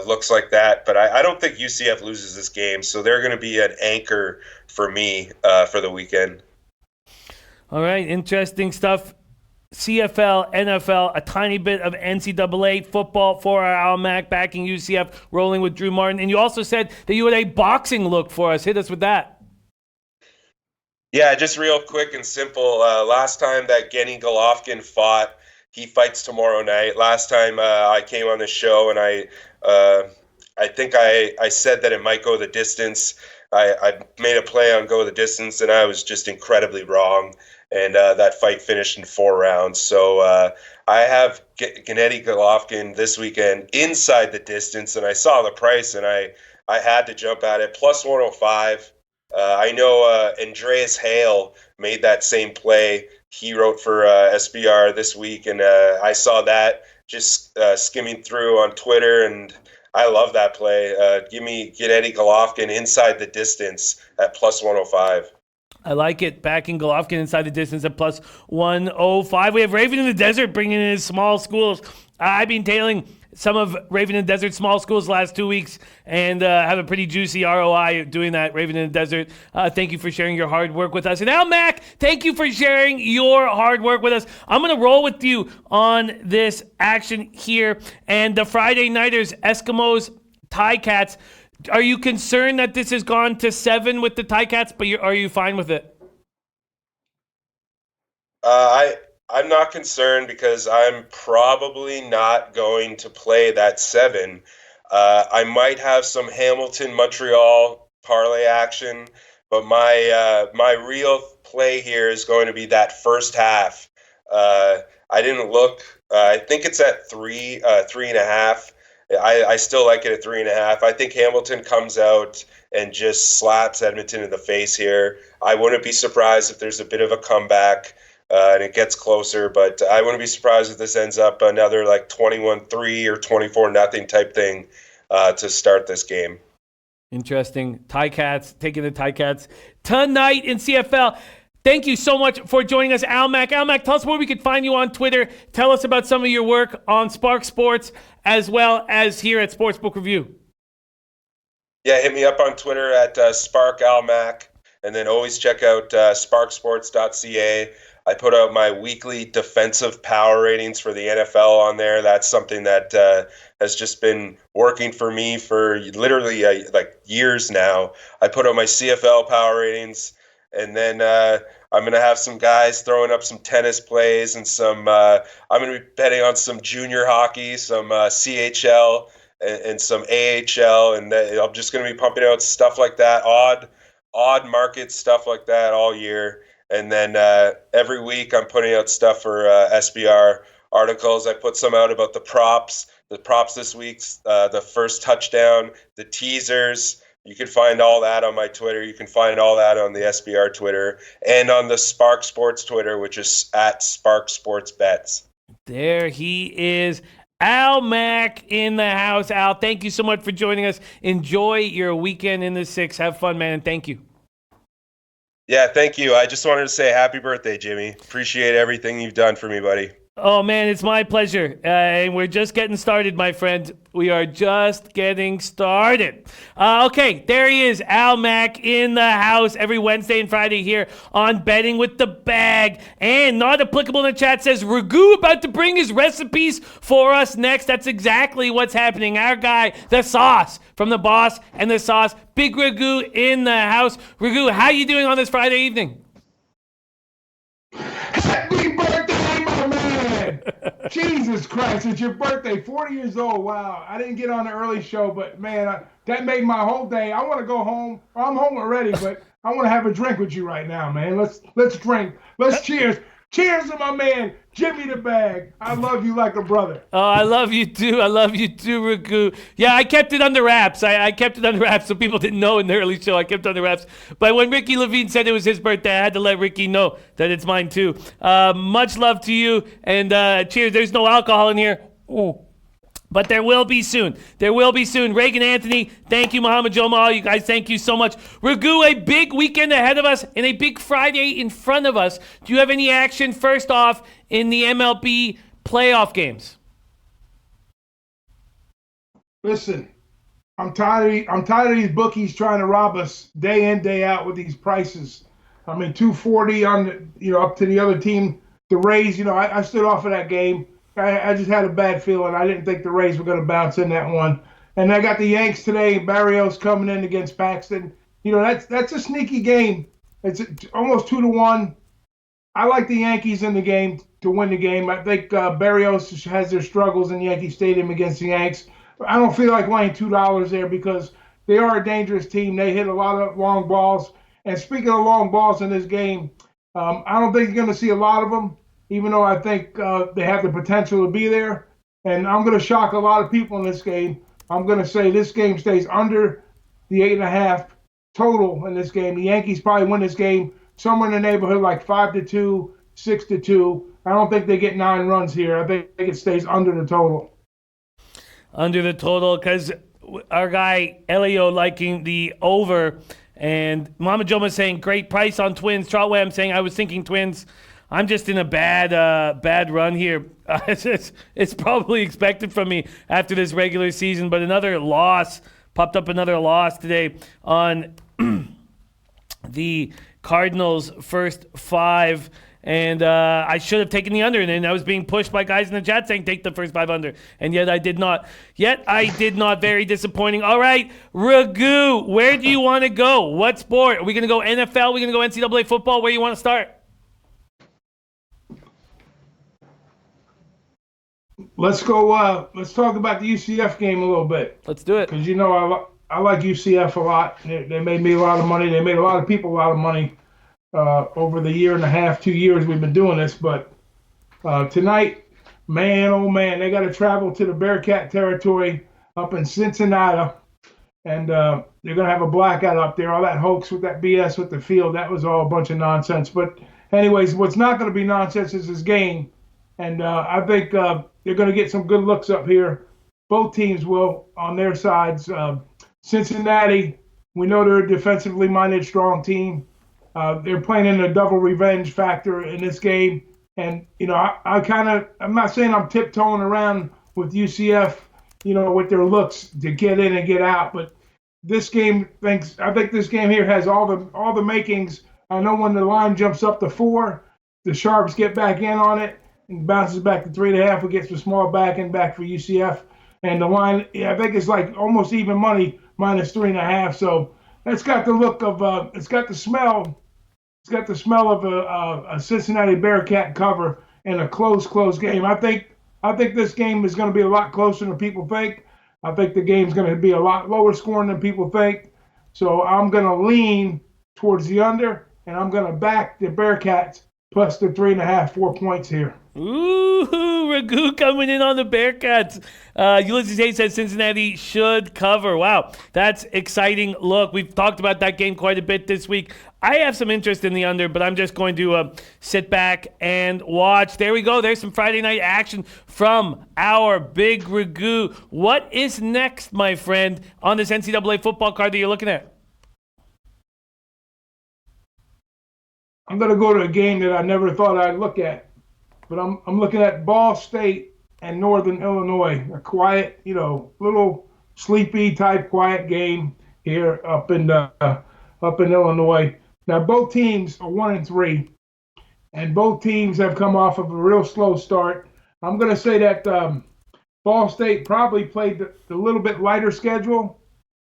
S3: looks like that. But I don't think UCF loses this game. So they're going to be an anchor for me for the weekend.
S1: All right, interesting stuff. CFL, NFL, a tiny bit of NCAA football for our Al Mac, backing UCF, rolling with Drew Martin. And you also said that you had a boxing look for us. Hit us with that.
S3: Yeah, just real quick and simple. Last time that Genny Golovkin fought, he fights tomorrow night. Last time I came on the show and I think I said that it might go the distance. I made a play on go the distance, and I was just incredibly wrong. And that fight finished in 4 rounds. So I have Gennady Golovkin this weekend inside the distance, and I saw the price, and I had to jump at it. Plus 105. I know Andreas Hale made that same play. He wrote for SBR this week, and I saw that just skimming through on Twitter, and I love that play. Give me Gennady Golovkin inside the distance at plus 105.
S1: I like it. Backing Golovkin inside the distance at plus 105. We have Raven in the Desert bringing in his small schools. I've been tailing some of Raven in the Desert small schools the last 2 weeks and have a pretty juicy ROI doing that. Raven in the Desert, thank you for sharing your hard work with us. And now, Mac, thank you for sharing your hard work with us. I'm going to roll with you on this action here. And the Friday Nighters, Eskimos, Ticats. Are you concerned that this has gone to 7 with the Ticats, but are you fine with it?
S3: I'm not concerned because I'm probably not going to play that 7. I might have some Hamilton-Montreal parlay action, but my real play here is going to be that first half. I didn't look. I think it's at 3.5. I still like it at 3.5. I think Hamilton comes out and just slaps Edmonton in the face here. I wouldn't be surprised if there's a bit of a comeback and it gets closer, but I wouldn't be surprised if this ends up another like 21-3 or 24-0 type thing to start this game.
S1: Interesting. Ticats, taking the Ticats tonight in CFL. Thank you so much for joining us, Almac. Almac, tell us where we could find you on Twitter. Tell us about some of your work on Spark Sports as well as here at Sportsbook Review.
S3: Yeah, hit me up on Twitter at SparkAlmac, and then always check out sparksports.ca. I put out my weekly defensive power ratings for the NFL on there. That's something that has just been working for me for literally like years now. I put out my CFL power ratings, and then I'm going to have some guys throwing up some tennis plays and some I'm going to be betting on some junior hockey, some CHL and some AHL, and I'm just going to be pumping out stuff like that, odd market stuff like that all year. And then every week I'm putting out stuff for SBR articles. I put some out about the props this week's, the first touchdown, the teasers. You can find all that on my Twitter. You can find all that on the SBR Twitter and on the Spark Sports Twitter, which is at Spark Sports Bets.
S1: There he is. Al Mack in the house. Al, thank you so much for joining us. Enjoy your weekend in the 6. Have fun, man, and thank you.
S3: Yeah, thank you. I just wanted to say happy birthday, Jimmy. Appreciate everything you've done for me, buddy.
S1: Oh, man, it's my pleasure. And we're just getting started, my friend. We are just getting started. Okay, there he is, Al Mack in the house every Wednesday and Friday here on Betting with the Bag. And not applicable in the chat says, Ragu about to bring his recipes for us next. That's exactly what's happening. Our guy, the sauce from the boss and the sauce, Big Ragu in the house. Ragu, how you doing on this Friday evening?
S4: Happy birthday, my man! Jesus Christ, it's your birthday, 40 years old. Wow, I didn't get on the early show, but man, that made my whole day. I want to go home. Well, I'm home already, but I want to have a drink with you right now, man. Let's drink. Let's cheers. Cheers to my man, Jimmy the Bag. I love you like a brother.
S1: Oh, I love you too. I love you too, Ragu. Yeah, I kept it under wraps. I kept it under wraps so people didn't know in the early show. I kept it under wraps. But when Ricky Levine said it was his birthday, I had to let Ricky know that it's mine too. Much love to you, and cheers. There's no alcohol in here. Ooh. But there will be soon. There will be soon. Reagan Anthony, thank you. Muhammad Jomal, you guys, thank you so much. Ragu, a big weekend ahead of us and a big Friday in front of us. Do you have any action, first off, in the MLB playoff games?
S4: Listen, I'm tired of these bookies trying to rob us day in, day out with these prices. I mean, 240 on up to the other team. The Rays, I stood off of that game. I just had a bad feeling. I didn't think the Rays were going to bounce in that one. And I got the Yanks today. Barrios coming in against Paxton. That's a sneaky game. It's almost 2-1. I like the Yankees in the game to win the game. I think Barrios has their struggles in Yankee Stadium against the Yanks. I don't feel like laying $2 there because they are a dangerous team. They hit a lot of long balls. And speaking of long balls in this game, I don't think you're going to see a lot of them, even though I think they have the potential to be there. And I'm going to shock a lot of people in this game. I'm going to say this game stays under the 8.5 total in this game. The Yankees probably win this game somewhere in the neighborhood like 5-2, 6-2. I don't think they get 9 runs here. I think it stays under the total.
S1: Under the total, because our guy Elio liking the over, and Mama Joma saying great price on Twins. Trotway saying I was thinking Twins. I'm just in a bad run here. It's probably expected from me after this regular season, but another loss popped up. Another loss today on the Cardinals' first 5. And I should have taken the under, and then I was being pushed by guys in the chat saying take the first 5 under, and yet I did not. Very disappointing. All right, Raghu, where do you want to go? What sport? Are we going to go NFL? Are we going to go NCAA football? Where do you want to start?
S4: Let's go. Let's talk about the UCF game a little bit.
S1: Let's do it.
S4: Because I like UCF a lot. They made me a lot of money. They made a lot of people a lot of money. Over the 1.5, 2 years we've been doing this, but tonight, man, oh man, they got to travel to the Bearcat territory up in Cincinnati, and they're going to have a blackout up there. All that hoax with that BS with the field, that was all a bunch of nonsense. But anyways, what's not going to be nonsense is this game, and I think they're going to get some good looks up here. Both teams will on their sides. Cincinnati, we know they're a defensively minded, strong team. They're playing in a double revenge factor in this game. And, I'm not saying I'm tiptoeing around with UCF, with their looks to get in and get out. But this game, I think this game here has all the makings. I know when the line jumps up to 4, the Sharps get back in on it and bounces back to 3.5. We get some small back for UCF. And the line, I think it's like almost even money, minus 3.5. So it's got the look of, it's got the smell of a Cincinnati Bearcat cover in a close game. I think this game is going to be a lot closer than people think. I think the game's going to be a lot lower scoring than people think. So I'm going to lean towards the under, and I'm going to back the Bearcats plus the 3.5, 4 points here.
S1: Ooh, Raghu coming in on the Bearcats. Ulysses Hayes says Cincinnati should cover. Wow, that's exciting. Look, we've talked about that game quite a bit this week. I have some interest in the under, but I'm just going to sit back and watch. There we go. There's some Friday night action from our big Raghu. What is next, my friend, on this NCAA football card that you're looking at?
S4: I'm going to go to a game that I never thought I'd look at. But I'm looking at Ball State and Northern Illinois, a quiet, little sleepy type quiet game here up in Illinois. Now both teams are 1-3, and both teams have come off of a real slow start. I'm going to say that Ball State probably played the little bit lighter schedule.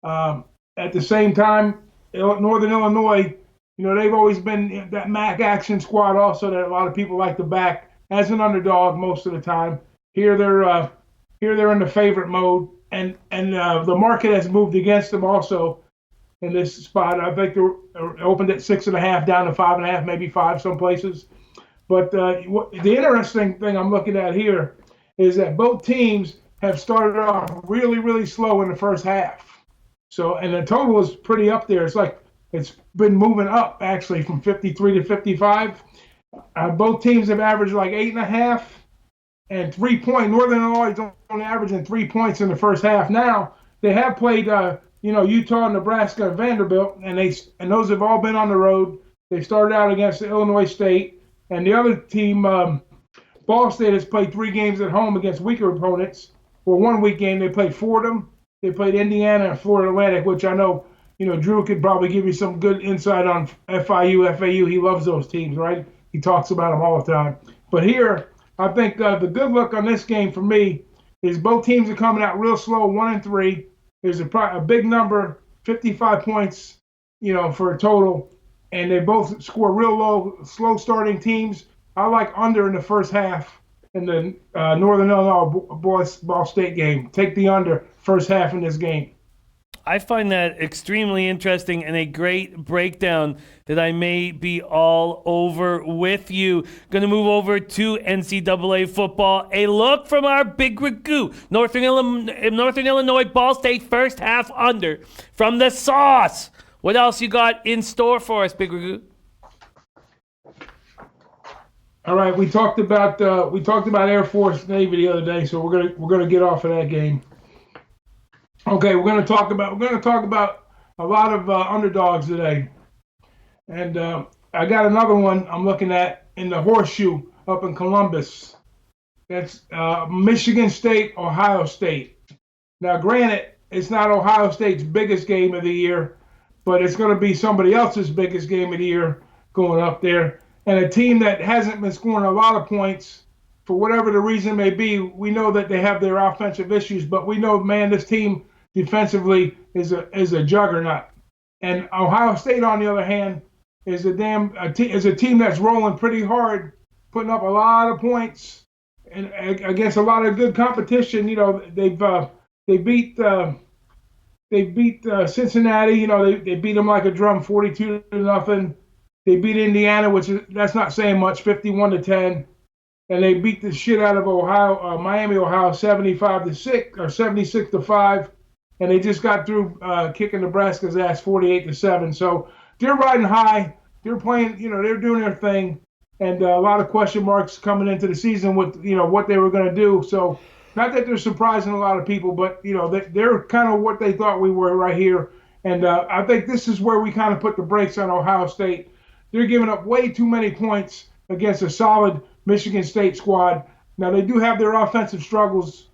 S4: At the same time, Northern Illinois, they've always been that MAC action squad also that a lot of people like to back as an underdog most of the time. Here they're in the favorite mode, and the market has moved against them also in this spot. I think they're opened at 6.5 down to 5.5, maybe 5 some places. But the interesting thing I'm looking at here is that both teams have started off really, really slow in the first half. So, and the total is pretty up there. It's like it's been moving up actually from 53 to 55. Both teams have averaged like 8.5 and 3 points. Northern Illinois is only averaging 3 points in the first half. Now they have played, Utah, Nebraska, and Vanderbilt, and those have all been on the road. They started out against Illinois State, and the other team, Ball State, has played 3 games at home against weaker opponents. For one week game, they played Fordham, they played Indiana, and Florida Atlantic, which I know, Drew could probably give you some good insight on FIU, FAU. He loves those teams, right? He talks about them all the time. But here, I think the good look on this game for me is both teams are coming out real slow, 1-3. There's a big number, 55 points, for a total, and they both score real low, slow starting teams. I like under in the first half in the Northern Illinois Ball State game. Take the under first half in this game.
S1: I find that extremely interesting and a great breakdown that I may be all over with you. Going to move over to NCAA football. A look from our big Ragu. Northern Illinois Ball State first half under from the Sauce. What else you got in store for us, big Ragu?
S4: All right, we talked about Air Force Navy the other day, so we're gonna get off of that game. Okay, we're gonna talk about a lot of underdogs today, and I got another one I'm looking at in the Horseshoe up in Columbus. That's Michigan State, Ohio State. Now, granted, it's not Ohio State's biggest game of the year, but it's going to be somebody else's biggest game of the year going up there, and a team that hasn't been scoring a lot of points for whatever the reason may be. We know that they have their offensive issues, but we know, man, this team defensively is a juggernaut. And Ohio State, on the other hand, is a team that's rolling pretty hard, putting up a lot of points and against a lot of good competition. You know, they beat Cincinnati. You know, they beat them like a drum, 42-0. They beat Indiana, that's not saying much, 51-10. And they beat the shit out of Miami, Ohio, 75-6 or 76-5. And they just got through kicking Nebraska's ass 48-7. So they're riding high. They're playing, you know, they're doing their thing. And a lot of question marks coming into the season with, you know, what they were going to do. So not that they're surprising a lot of people, but, you know, they're kind of what they thought we were right here. And I think this is where we kind of put the brakes on Ohio State. They're giving up way too many points against a solid Michigan State squad. Now, they do have their offensive struggles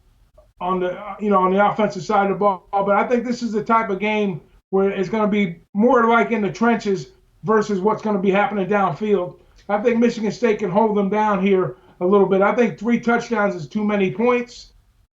S4: on the offensive side of the ball, but I think this is the type of game where it's going to be more like in the trenches versus what's going to be happening downfield. I think Michigan State can hold them down here a little bit. I think 3 touchdowns is too many points.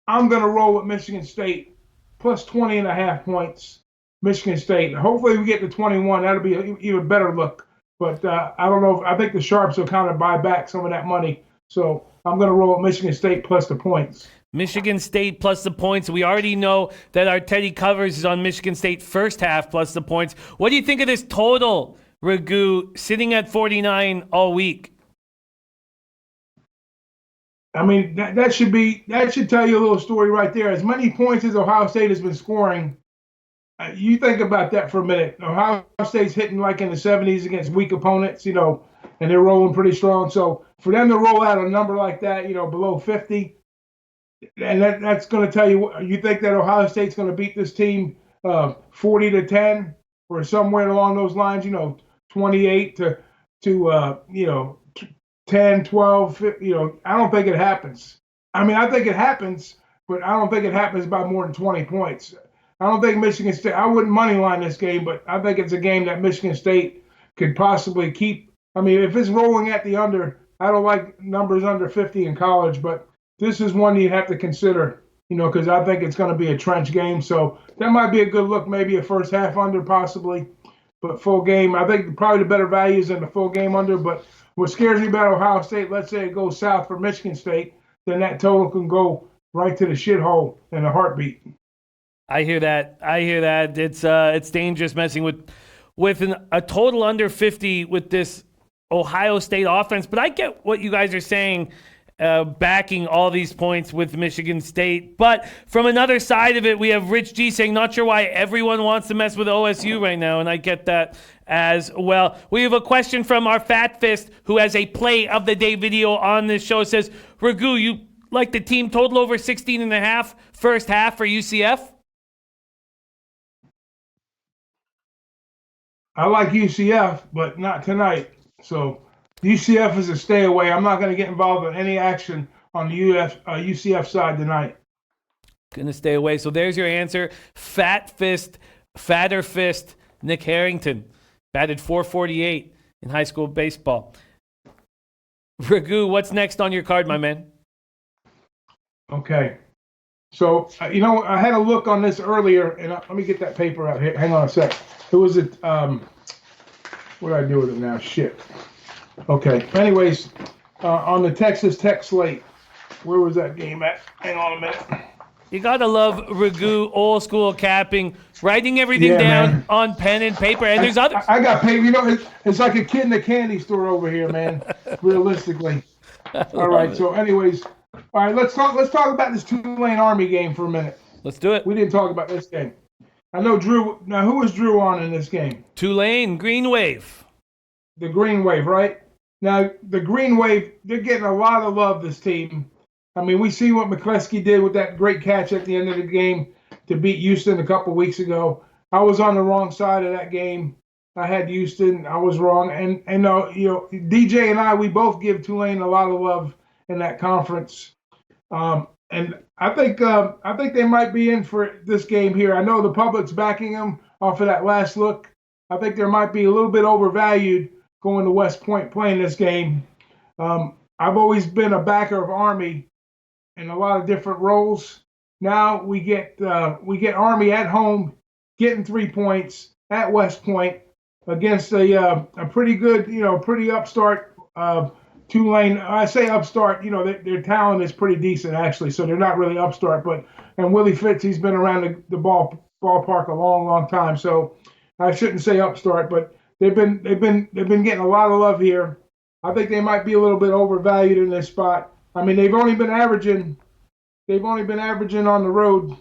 S4: I'm going to roll with Michigan State plus 20.5 points. Michigan State. Hopefully we get to 21. That'll be an even better look. But I don't know. I think the Sharps will kind of buy back some of that money. So I'm going to roll with Michigan State plus the points.
S1: Michigan State plus the points. We already know that our Teddy covers is on Michigan State first half plus the points. What do you think of this total, Ragu, sitting at 49 all week?
S4: I mean, that should tell you a little story right there. As many points as Ohio State has been scoring, you think about that for a minute. Ohio State's hitting like in the 70s against weak opponents, you know, and they're rolling pretty strong. So for them to roll out a number like that, you know, below 50, and that's going to tell you think that Ohio State's going to beat this team 40-10 or somewhere along those lines, you know, 28 to you know, 10, 12, you know. I don't think it happens. I mean, I think it happens, but I don't think it happens by more than 20 points. I don't think Michigan State, I wouldn't money line this game, but I think it's a game that Michigan State could possibly keep. I mean, if it's rolling at the under, I don't like numbers under 50 in college, but this is one you have to consider, you know, because I think it's going to be a trench game. So that might be a good look, maybe a first half under possibly, but full game. I think probably the better value is in the full game under. But what scares me about Ohio State, let's say it goes south for Michigan State, then that total can go right to the shithole in a heartbeat.
S1: I hear that. It's dangerous messing with a total under 50 with this Ohio State offense. But I get what you guys are saying, backing all these points with Michigan State. But from another side of it, we have Rich G saying, not sure why everyone wants to mess with OSU right now, and I get that as well. We have a question from our Fat Fist, who has a play of the day video on this show. It says, Ragu, you like the team total over 16.5 first half for UCF?
S4: I like UCF, but not tonight. So UCF is a stay away. I'm not going to get involved in any action on the UCF side tonight.
S1: Going to stay away. So there's your answer. Fatter fist, Nick Harrington. Batted .448 in high school baseball. Ragu, what's next on your card, my man?
S4: Okay. So, you know, I had a look on this earlier, and let me get that paper out here. Hang on a sec. Who was it? What do I do with it now? Shit. Okay. Anyways, on the Texas Tech slate, where was that game at? Hang on a minute.
S1: You gotta love Ragu, old school capping, writing everything down
S4: man.
S1: on pen and paper. And there's others.
S4: I got paid. It's like a kid in a candy store over here, man. Realistically. All right. So, anyways, all right. Let's talk about this Tulane Army game for a minute.
S1: Let's do it.
S4: We didn't talk about this game. I know Drew. Now, who is Drew on in this game?
S1: Tulane, Green Wave.
S4: The Green Wave, right? Now, the Green Wave, they're getting a lot of love, this team. I mean, we see what McCleskey did with that great catch at the end of the game to beat Houston a couple weeks ago. I was on the wrong side of that game. I had Houston. I was wrong. And DJ and I, we both give Tulane a lot of love in that conference. And I think they might be in for this game here. I know the public's backing them off of that last look. I think there might be a little bit overvalued going to West Point playing this game. I've always been a backer of Army in a lot of different roles. Now we get Army at home, getting 3 points at West Point against a pretty good, pretty upstart Tulane. I say upstart, their talent is pretty decent actually, so they're not really upstart. And Willie Fitz, he's been around the ballpark a long, long time, so I shouldn't say upstart, but they've been getting a lot of love here. I think they might be a little bit overvalued in this spot. I mean, they've only been averaging on the road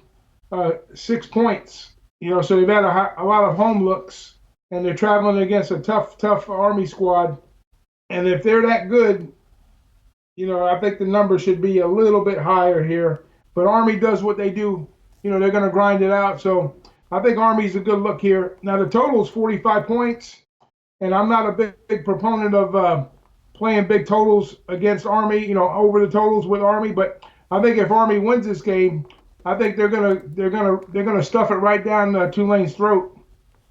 S4: 6 points. So they've had a lot of home looks, and they're traveling against a tough Army squad. And if they're that good, I think the number should be a little bit higher here. But Army does what they do. They're going to grind it out. So I think Army's a good look here. Now the total is 45 points, and I'm not a big proponent of playing big totals against Army, over the totals with Army. But I think if Army wins this game, I think they're gonna stuff it right down Tulane's throat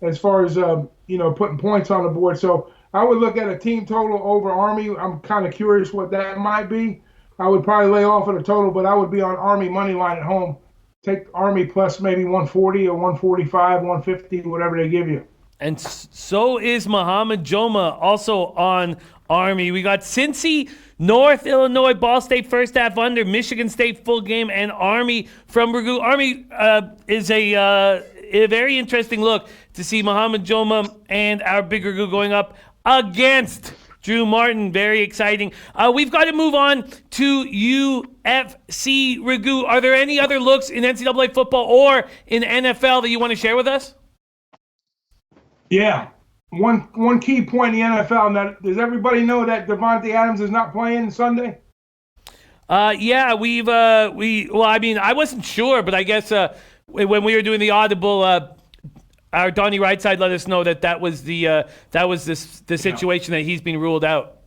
S4: as far as putting points on the board. So I would look at a team total over Army. I'm kind of curious what that might be. I would probably lay off at a total, but I would be on Army money line at home. Take Army plus maybe 140 or 145, 150, whatever they give you.
S1: And so is Muhammad Joma also on Army. We got Cincy, North Illinois, Ball State first half under, Michigan State full game, and Army from Ragu. Army is a very interesting look to see Muhammad Joma and our big Ragu going up against Drew Martin. Very exciting. We've got to move on to UFC Ragu. Are there any other looks in NCAA football or in NFL that you want to share with us?
S4: Yeah. One key point in the NFL. Now, does everybody know that Davante Adams is not playing Sunday?
S1: Yeah, I wasn't sure, but I guess when we were doing the audible, our Donnie Rightside let us know that was the situation that he's been ruled out.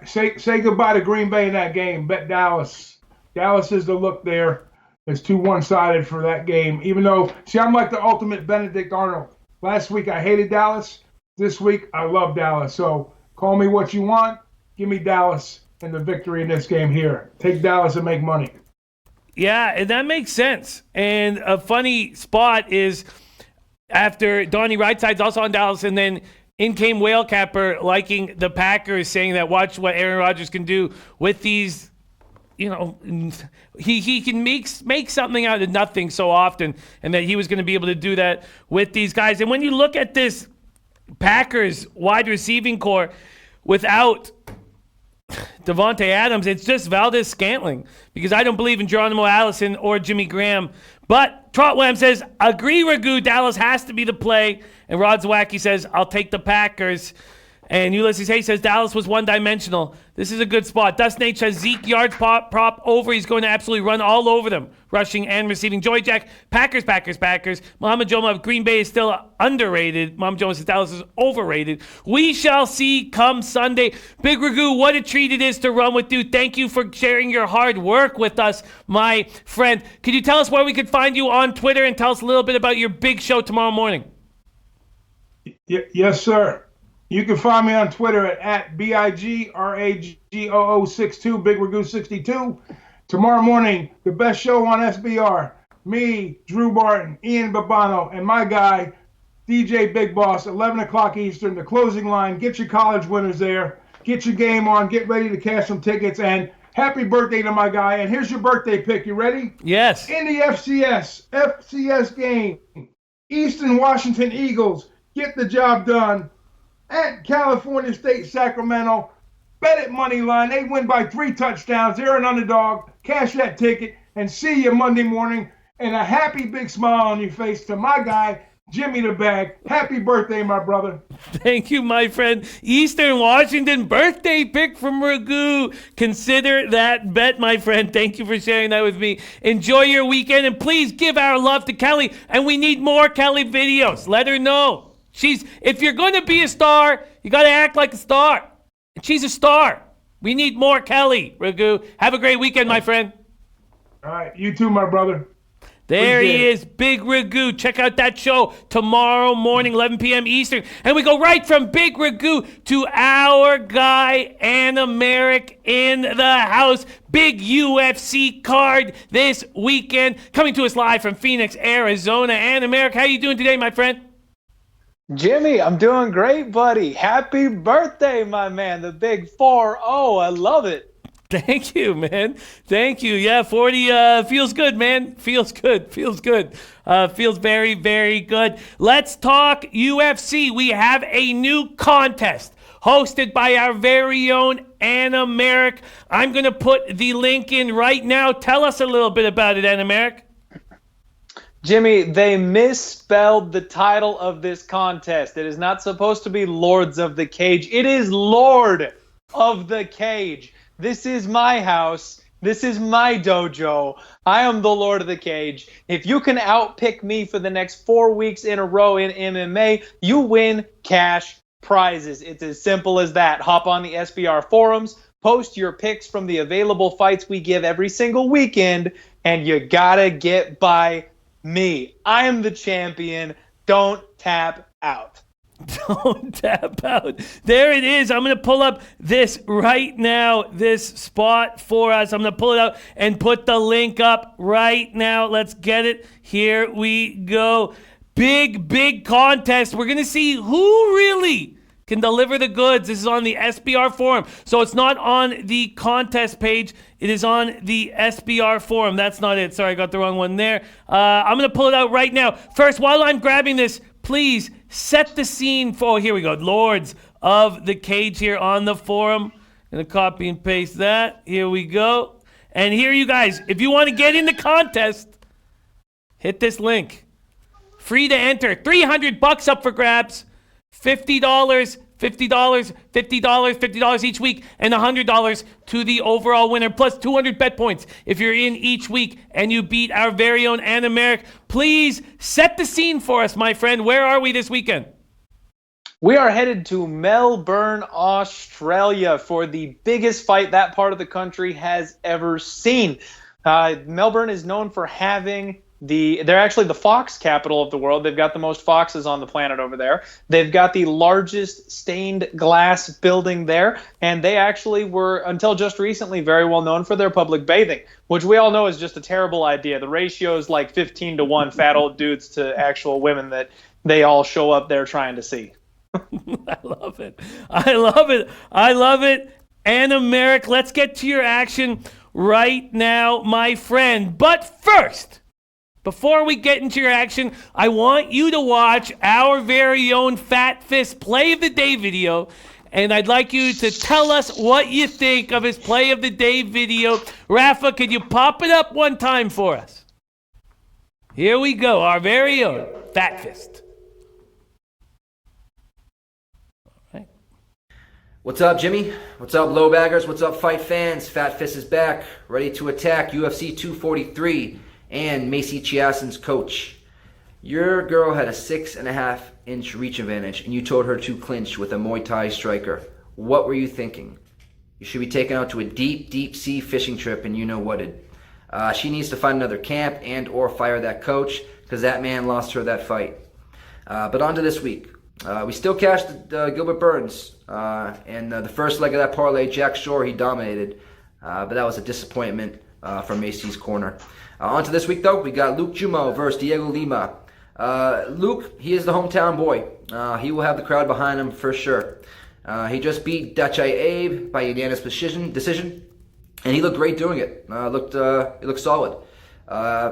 S4: Say goodbye to Green Bay in that game. Bet Dallas. Dallas is the look there. It's too one-sided for that game. Even though, I'm like the ultimate Benedict Arnold. Last week I hated Dallas. This week I love Dallas. So call me what you want. Give me Dallas and the victory in this game here. Take Dallas and make money.
S1: Yeah, and that makes sense. And a funny spot is after Donnie Rightside's also on Dallas, and then in came Whale Capper liking the Packers, saying that watch what Aaron Rodgers can do with these. He can make something out of nothing so often, and that he was going to be able to do that with these guys. And when you look at this Packers wide receiving core without Davante Adams, it's just Valdez-Scantling, because I don't believe in Geronimo Allison or Jimmy Graham. But Trotwam says, agree, Ragu, Dallas has to be the play. And Rod Zawacki says, I'll take the Packers. And Ulysses Hayes says Dallas was one-dimensional. This is a good spot. Dustin H says Zeke yards prop over. He's going to absolutely run all over them, rushing and receiving. Joy Jack, Packers. Muhammad Joma, Green Bay is still underrated. Muhammad Joma says Dallas is overrated. We shall see come Sunday. Big Ragu, what a treat it is to run with you. Thank you for sharing your hard work with us, my friend. Could you tell us where we could find you on Twitter and tell us a little bit about your big show tomorrow morning?
S4: Yes, sir. You can find me on Twitter at BIGRAGOO62, Big Ragu 62. Tomorrow morning, the best show on SBR. Me, Drew Barton, Ian Babano, and my guy, DJ Big Boss, 11 o'clock Eastern, the closing line. Get your college winners there. Get your game on. Get ready to cash some tickets. And, Happy birthday to my guy. And here's your birthday pick. You ready?
S1: Yes.
S4: In the FCS game, Eastern Washington Eagles get the job done at California State Sacramento. Bet it money line. They win by 3 touchdowns. They're an underdog. Cash that ticket and see you Monday morning. And a happy big smile on your face to my guy, Jimmy the Bag. Happy birthday, my brother.
S1: Thank you, my friend. Eastern Washington birthday pick from Ragoo. Consider that bet, my friend. Thank you for sharing that with me. Enjoy your weekend, and please give our love to Kelly. And we need more Kelly videos. Let her know. If you're going to be a star, you got to act like a star. And she's a star. We need more Kelly, Ragoo. Have a great weekend, my friend.
S4: All right. You too, my brother.
S1: There he is, Big Ragoo. Check out that show tomorrow morning, 11 p.m. Eastern. And we go right from Big Ragoo to our guy, Animarak, in the house. Big UFC card this weekend. Coming to us live from Phoenix, Arizona. Animarak, how you doing today, my friend?
S5: Jimmy, I'm doing great, buddy. Happy birthday, my man. The big 4-0. I love it.
S1: Thank you, man. Thank you. Yeah, 40 feels good, man. Feels good. Feels very, very good. Let's talk UFC. We have a new contest hosted by our very own Animarak. I'm going to put the link in right now. Tell us a little bit about it, Animarak.
S5: Jimmy, they misspelled the title of this contest. It is not supposed to be Lords of the Cage. It is Lord of the Cage. This is my house. This is my dojo. I am the Lord of the Cage. If you can outpick me for the next 4 weeks in a row in MMA, you win cash prizes. It's as simple as that. Hop on the SBR forums, post your picks from the available fights we give every single weekend, and you gotta get by me. I am the champion. Don't tap out.
S1: Don't tap out. There it is. I'm going to pull up this right now, this spot for us. I'm going to pull it out and put the link up right now. Let's get it. Here we go. Big contest. We're going to see who really can deliver the goods. This is on the SBR forum. So it's not on the contest page. It is on the SBR forum. That's not it. Sorry, I got the wrong one there. I'm going to pull it out right now. First, while I'm grabbing this, please set the scene for, here we go, Lords of the Cage here on the forum. Going to copy and paste that. Here we go. And here, you guys, if you want to get in the contest, hit this link. Free to enter. $300 up for grabs. $50 each week, and $100 to the overall winner, plus 200 bet points if you're in each week and you beat our very own Animarak. Please set the scene for us, my friend. Where are we this weekend?
S5: We are headed to Melbourne, Australia for the biggest fight that part of the country has ever seen. Melbourne is known for having they're actually the fox capital of the world. They've got the most foxes on the planet over there. They've got the largest stained glass building there, and they actually were, until just recently, very well known for their public bathing, which we all know is just a terrible idea. The ratio is like 15-1 fat old dudes to actual women that they all show up there trying to see.
S1: I love it. Animarak, let's get to your action right now, my friend. But first, before we get into your action, I want you to watch our very own Fat Fist Play of the Day video. And I'd like you to tell us what you think of his Play of the Day video. Rafa, could you pop it up one time for us? Here we go, our very own Fat Fist.
S6: What's up, Jimmy? What's up, low baggers? What's up, fight fans? Fat Fist is back, ready to attack UFC 243 and Macy Chiasson's coach. Your girl had a 6.5-inch reach advantage, and you told her to clinch with a Muay Thai striker. What were you thinking? You should be taken out to a deep sea fishing trip, and you know what it. She needs to find another camp and or fire that coach, because that man lost her that fight. But on to this week. We still cashed Gilbert Burns, and the first leg of that parlay, Jack Shore, he dominated, but that was a disappointment from Macy's corner. On to this week, though, we got Luke Jumo versus Diego Lima. Luke, he is the hometown boy. He will have the crowd behind him for sure. He just beat Dachai Abe by unanimous decision, and he looked great doing it. He looked solid.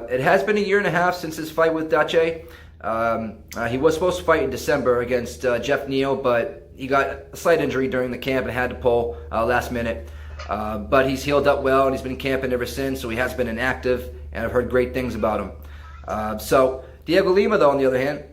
S6: It has been a year and a half since his fight with Ncaa. He was supposed to fight in December against Jeff Neal, but he got a slight injury during the camp and had to pull last minute. But he's healed up well, and he's been camping ever since, so he has been inactive, and I've heard great things about him. So Diego Lima, though, on the other hand,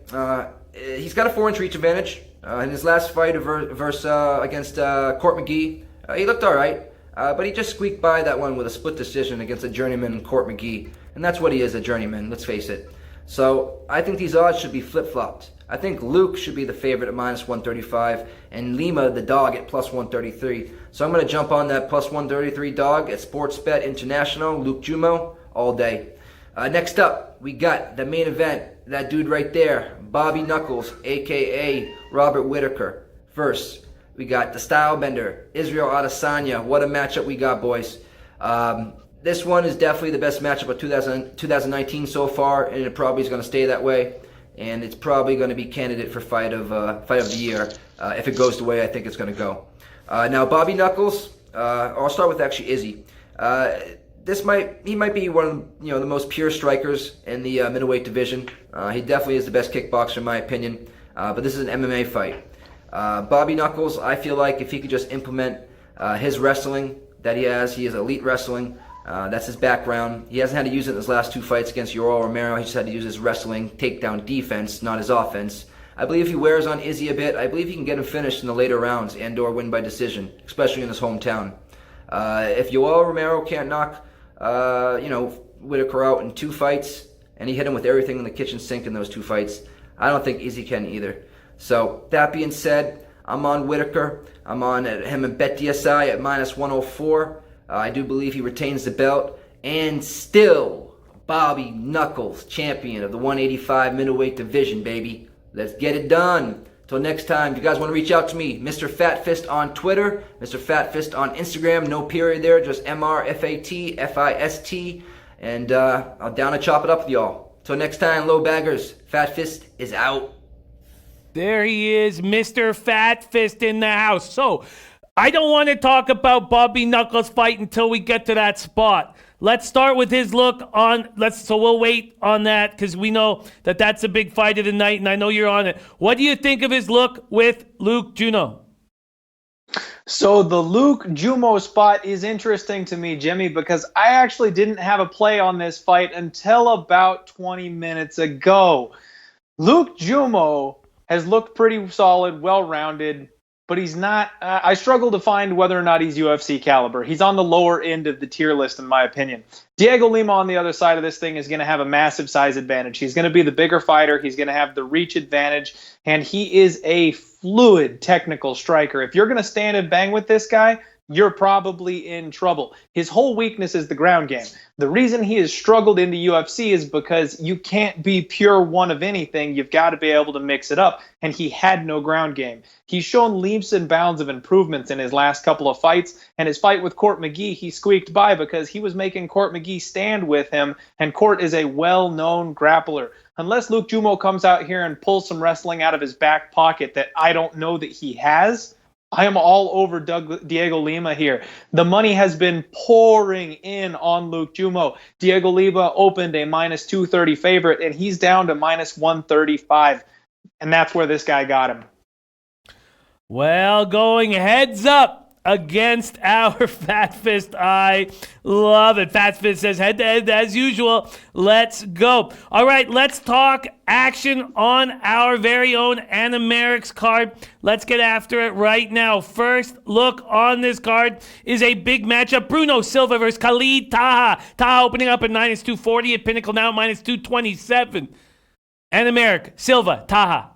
S6: he's got a 4-inch reach advantage. In his last fight against Court McGee, he looked all right, but he just squeaked by that one with a split decision against a journeyman Court McGee, and that's what he is, a journeyman, let's face it. So I think these odds should be flip-flopped. I think Luke should be the favorite at minus 135, and Lima, the dog, at plus 133. So I'm going to jump on that plus 133 dog at Sportsbet International, Luke Jumo, all day. Next up, we got the main event, that dude right there, Bobby Knuckles, a.k.a. Robert Whittaker. First, we got the Style Bender, Israel Adesanya. What a matchup we got, boys. This one is definitely the best matchup of 2019 so far, and it probably is going to stay that way. And it's probably going to be candidate for fight of the year. If it goes the way I think it's going to go. Now, Bobby Knuckles, I'll start with actually Izzy. He might be one of the most pure strikers in the middleweight division. He definitely is the best kickboxer in my opinion. But this is an MMA fight. Bobby Knuckles, I feel like if he could just implement his wrestling that he has elite wrestling. That's his background. He hasn't had to use it in his last 2 fights against Yoel Romero. He just had to use his wrestling takedown defense, not his offense. I believe if he wears on Izzy a bit, I believe he can get him finished in the later rounds and or win by decision, especially in his hometown. If Yoel Romero can't knock Whittaker out in 2 fights, and he hit him with everything in the kitchen sink in those 2 fights, I don't think Izzy can either. So that being said, I'm on Whittaker. I'm on him and BetDSI at minus 104. I do believe he retains the belt, and still Bobby Knuckles, champion of the 185 middleweight division, baby. Let's get it done. Till next time, if you guys want to reach out to me, Mr. Fat Fist on Twitter, Mr. Fat Fist on Instagram, no period there, just MRFATFIST, and I'll down and chop it up with y'all. Till next time, low baggers, Fat Fist is out.
S1: There he is, Mr. Fat Fist in the house. So, I don't want to talk about Bobby Knuckles' fight until we get to that spot. Let's start with his look on. So we'll wait on that because we know that that's a big fight of the night, and I know you're on it. What do you think of his look with Luke Juno?
S5: So the Luke Jumo spot is interesting to me, Jimmy, because I actually didn't have a play on this fight until about 20 minutes ago. Luke Jumo has looked pretty solid, well-rounded. But he's not, I struggle to find whether or not he's UFC caliber. He's on the lower end of the tier list, in my opinion. Diego Lima on the other side of this thing is going to have a massive size advantage. He's going to be the bigger fighter. He's going to have the reach advantage. And he is a fluid technical striker. If you're going to stand and bang with this guy, you're probably in trouble. His whole weakness is the ground game. The reason he has struggled in the UFC is because you can't be pure one of anything. You've got to be able to mix it up. And he had no ground game. He's shown leaps and bounds of improvements in his last couple of fights. And his fight with Court McGee, he squeaked by because he was making Court McGee stand with him. And Court is a well-known grappler. Unless Luke Jumo comes out here and pulls some wrestling out of his back pocket that I don't know that he has, I am all over Diego Lima here. The money has been pouring in on Luke Jumo. Diego Lima opened a minus 230 favorite, and he's down to minus 135. And that's where this guy got him.
S1: Well, going heads up against our Fat Fist. I love it. Fat Fist says head to head as usual. Let's go. All right, let's talk action on our very own Animarak's card. Let's get after it right now. First look on this card is a big matchup. Bruno Silva versus Khalid Taha. Taha opening up at minus 240 at Pinnacle now minus 227. Animarak, Silva, Taha.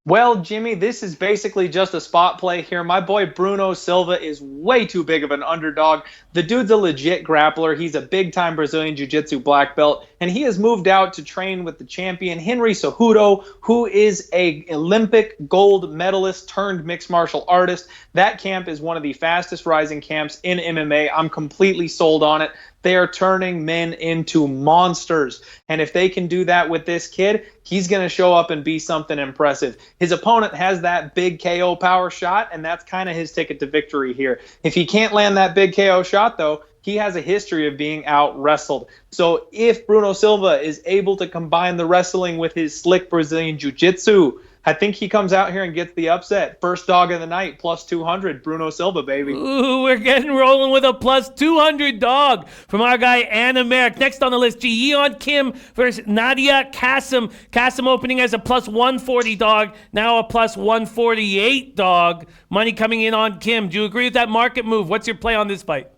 S5: Well, Jimmy, this is basically just a spot play here. My boy Bruno Silva is way too big of an underdog. The dude's a legit grappler. He's a big-time Brazilian Jiu-Jitsu black belt, and he has moved out to train with the champion, Henry Cejudo, who is an Olympic gold medalist turned mixed martial artist. That camp is one of the fastest rising camps in MMA. I'm completely sold on it. They are turning men into monsters. And if they can do that with this kid, he's going to show up and be something impressive. His opponent has that big KO power shot, and that's kind of his ticket to victory here. If he can't land that big KO shot, though, he has a history of being out-wrestled. So if Bruno Silva is able to combine the wrestling with his slick Brazilian jiu-jitsu, I think he comes out here and gets the upset. First dog of the night, plus 200, Bruno Silva, baby.
S1: Ooh, we're getting rolling with a plus 200 dog from our guy Animarak. Next on the list, Jeon Kim versus Ncaa Kasim. Kasim opening as a plus 140 dog, now a plus 148 dog. Money coming in on Kim. Do you agree with that market move? What's your play on this fight?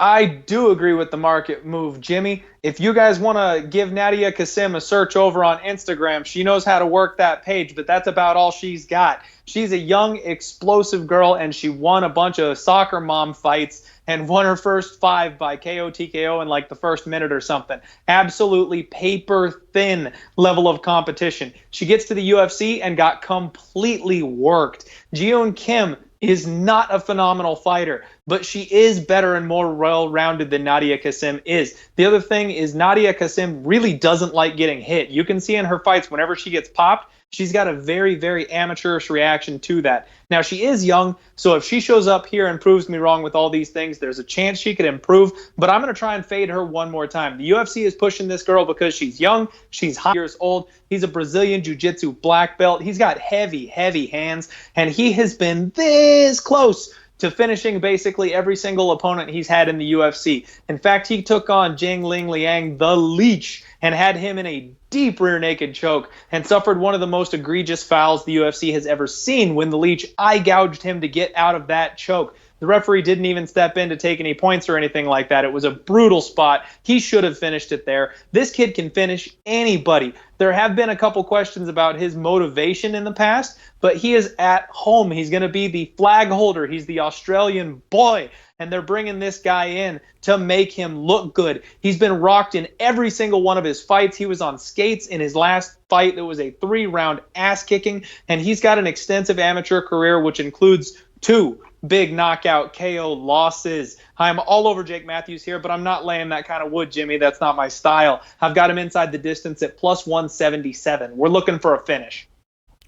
S5: I do agree with the market move, Jimmy. If you guys want to give Ncaa Kasim a search over on Instagram, she knows how to work that page, but that's about all she's got. She's a young, explosive girl, and she won a bunch of soccer mom fights and won her first 5 by KO TKO in like the first minute or something. Absolutely paper thin level of competition. She gets to the UFC and got completely worked. Jeon Kim is not a phenomenal fighter, but she is better and more well-rounded than Ncaa Kasim is. The other thing is Ncaa Kasim really doesn't like getting hit. You can see in her fights whenever she gets popped, she's got a very, very amateurish reaction to that. Now, she is young, so if she shows up here and proves me wrong with all these things, there's a chance she could improve, but I'm going to try and fade her one more time. The UFC is pushing this girl because she's young, she's high years old, he's a Brazilian Jiu-Jitsu black belt, he's got heavy, heavy hands, and he has been this close to finishing basically every single opponent he's had in the UFC. In fact, he took on Jingling Liang, the Leech, and had him in a deep rear naked choke and suffered one of the most egregious fouls the UFC has ever seen when the Leech eye gouged him to get out of that choke. The referee didn't even step in to take any points or anything like that. It was a brutal spot. He should have finished it there. This kid can finish anybody. There have been a couple questions about his motivation in the past, but he is at home. He's going to be the flag holder. He's the Australian boy, and they're bringing this guy in to make him look good. He's been rocked in every single one of his fights. He was on skates in his last fight. That was a 3-round ass-kicking, and he's got an extensive amateur career, which includes 2 big knockout KO losses. I'm all over Jake Matthews here, but I'm not laying that kind of wood, Jimmy. That's not my style. I've got him inside the distance at plus 177. We're looking for a finish.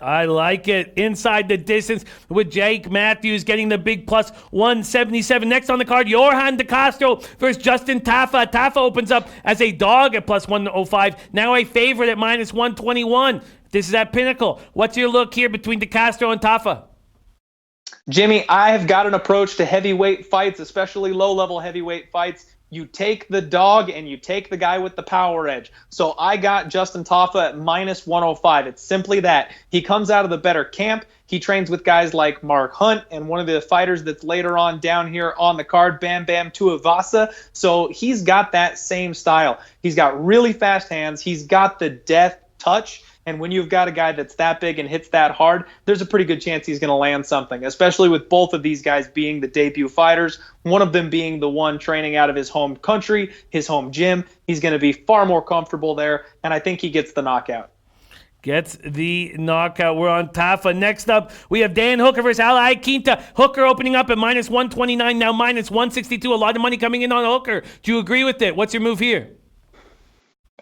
S1: I like it. Inside the distance with Jake Matthews getting the big plus 177. Next on the card, Johan De Castro versus Justin Tafa. Tafa opens up as a dog at plus 105. Now a favorite at minus 121. This is at Pinnacle. What's your look here between De Castro and Tafa?
S5: Jimmy, I have got an approach to heavyweight fights, especially low-level heavyweight fights. You take the dog and you take the guy with the power edge. So I got Justin Tafa at minus 105. It's simply that. He comes out of the better camp. He trains with guys like Mark Hunt and one of the fighters that's later on down here on the card, Bam Bam Tuivasa. So he's got that same style. He's got really fast hands. He's got the death touch. And when you've got a guy that's that big and hits that hard, there's a pretty good chance he's going to land something, especially with both of these guys being the debut fighters, one of them being the one training out of his home country, his home gym. He's going to be far more comfortable there, and I think he gets the knockout.
S1: Gets the knockout. We're on Tafa. Next up, we have Dan Hooker versus Ali Quinta. Hooker opening up at minus 129, now minus 162. A lot of money coming in on Hooker. Do you agree with it? What's your move here?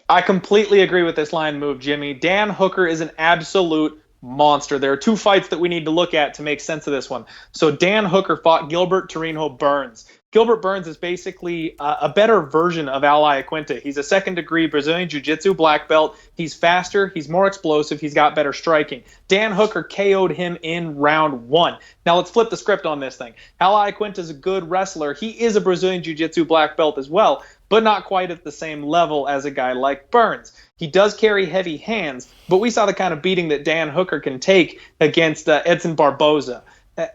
S5: I completely agree with this line move, Jimmy. Dan Hooker is an absolute monster. There are 2 fights that we need to look at to make sense of this one. So Dan Hooker fought Gilbert Torino Burns. Gilbert Burns is basically a better version of Ali Quinta. He's a second-degree Brazilian Jiu-Jitsu black belt. He's faster. He's more explosive. He's got better striking. Dan Hooker KO'd him in round 1. Now let's flip the script on this thing. Ali Quinta is a good wrestler. He is a Brazilian Jiu-Jitsu black belt as well, but not quite at the same level as a guy like Burns. He does carry heavy hands, but we saw the kind of beating that Dan Hooker can take against Edson Barboza.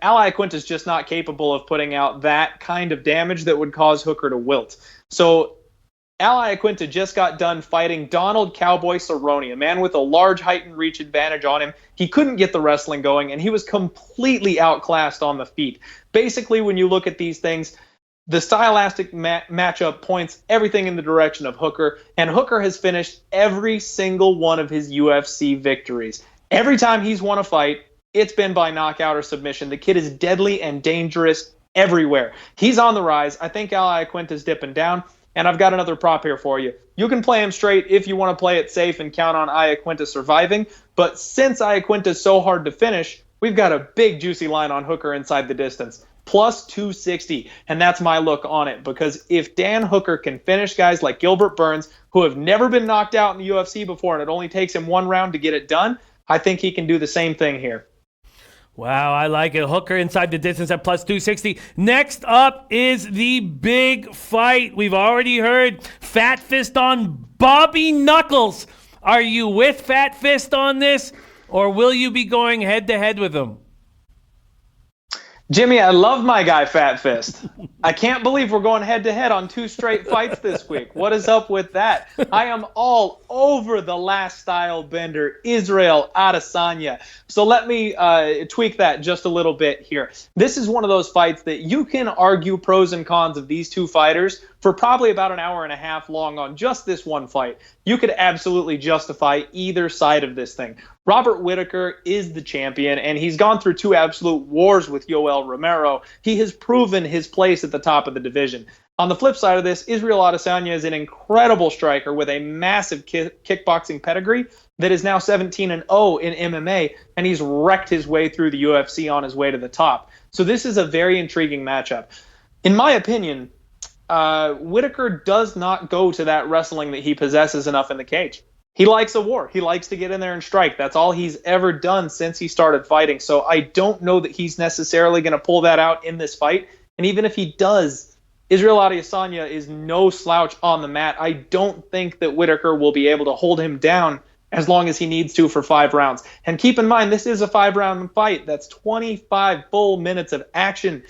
S5: Ali Quinta is just not capable of putting out that kind of damage that would cause Hooker to wilt. So Ali Quinta just got done fighting Donald Cowboy Cerrone, a man with a large height and reach advantage on him. He couldn't get the wrestling going, and he was completely outclassed on the feet. Basically, when you look at these things, the stylistic matchup points everything in the direction of Hooker, and Hooker has finished every single one of his UFC victories. Every time he's won a fight, it's been by knockout or submission. The kid is deadly and dangerous everywhere. He's on the rise. I think Iaquinta's dipping down. And I've got another prop here for you. You can play him straight if you want to play it safe and count on Iaquinta surviving. But since Iaquinta's so hard to finish, we've got a big juicy line on Hooker inside the distance. Plus 260. And that's my look on it. Because if Dan Hooker can finish guys like Gilbert Burns, who have never been knocked out in the UFC before, and it only takes him one round to get it done, I think he can do the same thing here.
S1: Wow, I like it. Hooker inside the distance at plus 260. Next up is the big fight. We've already heard Fat Fist on Bobby Knuckles. Are you with Fat Fist on this, or will you be going head-to-head with him?
S5: Jimmy, I love my guy Fat Fist. I can't believe we're going head-to-head on 2 straight fights this week. What is up with that? I am all over the last style bender, Israel Adesanya. So let me tweak that just a little bit here. This is one of those fights that you can argue pros and cons of these 2 fighters for probably about an hour and a half long on just this one fight. You could absolutely justify either side of this thing. Robert Whittaker is the champion, and he's gone through 2 absolute wars with Yoel Romero. He has proven his place at the top of the division. On the flip side of this, Israel Adesanya is an incredible striker with a massive kickboxing pedigree that is now 17-0 in MMA, and he's wrecked his way through the UFC on his way to the top. So this is a very intriguing matchup. In my opinion, Whittaker does not go to that wrestling that he possesses enough in the cage. He likes a war. He likes to get in there and strike. That's all he's ever done since he started fighting. So I don't know that he's necessarily going to pull that out in this fight. And even if he does, Israel Adesanya is no slouch on the mat. I don't think that Whittaker will be able to hold him down as long as he needs to for 5 rounds. And keep in mind, this is a 5-round fight. That's 25 full minutes of action.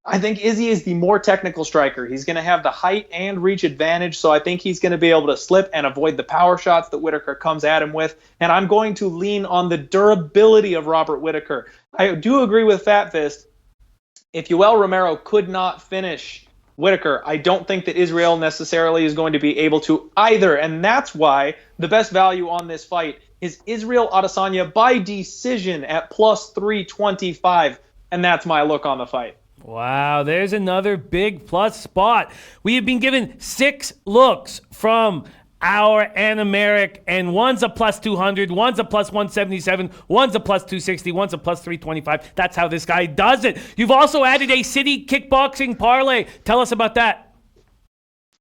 S5: I think Izzy is the more technical striker. He's going to have the height and reach advantage, so I think he's going to be able to slip and avoid the power shots that Whittaker comes at him with. And I'm going to lean on the durability of Robert Whittaker. I do agree with Fat Fist. If Yoel Romero could not finish Whittaker, I don't think that Israel necessarily is going to be able to either. And that's why the best value on this fight is Israel Adesanya by decision at plus 325. And that's my look on the fight.
S1: Wow, there's another big plus spot. We have been given 6 looks from our Animarak, and one's a plus 200, one's a plus 177, one's a plus 260, one's a plus 325. That's how this guy does it. You've also added a city kickboxing parlay. Tell us about that.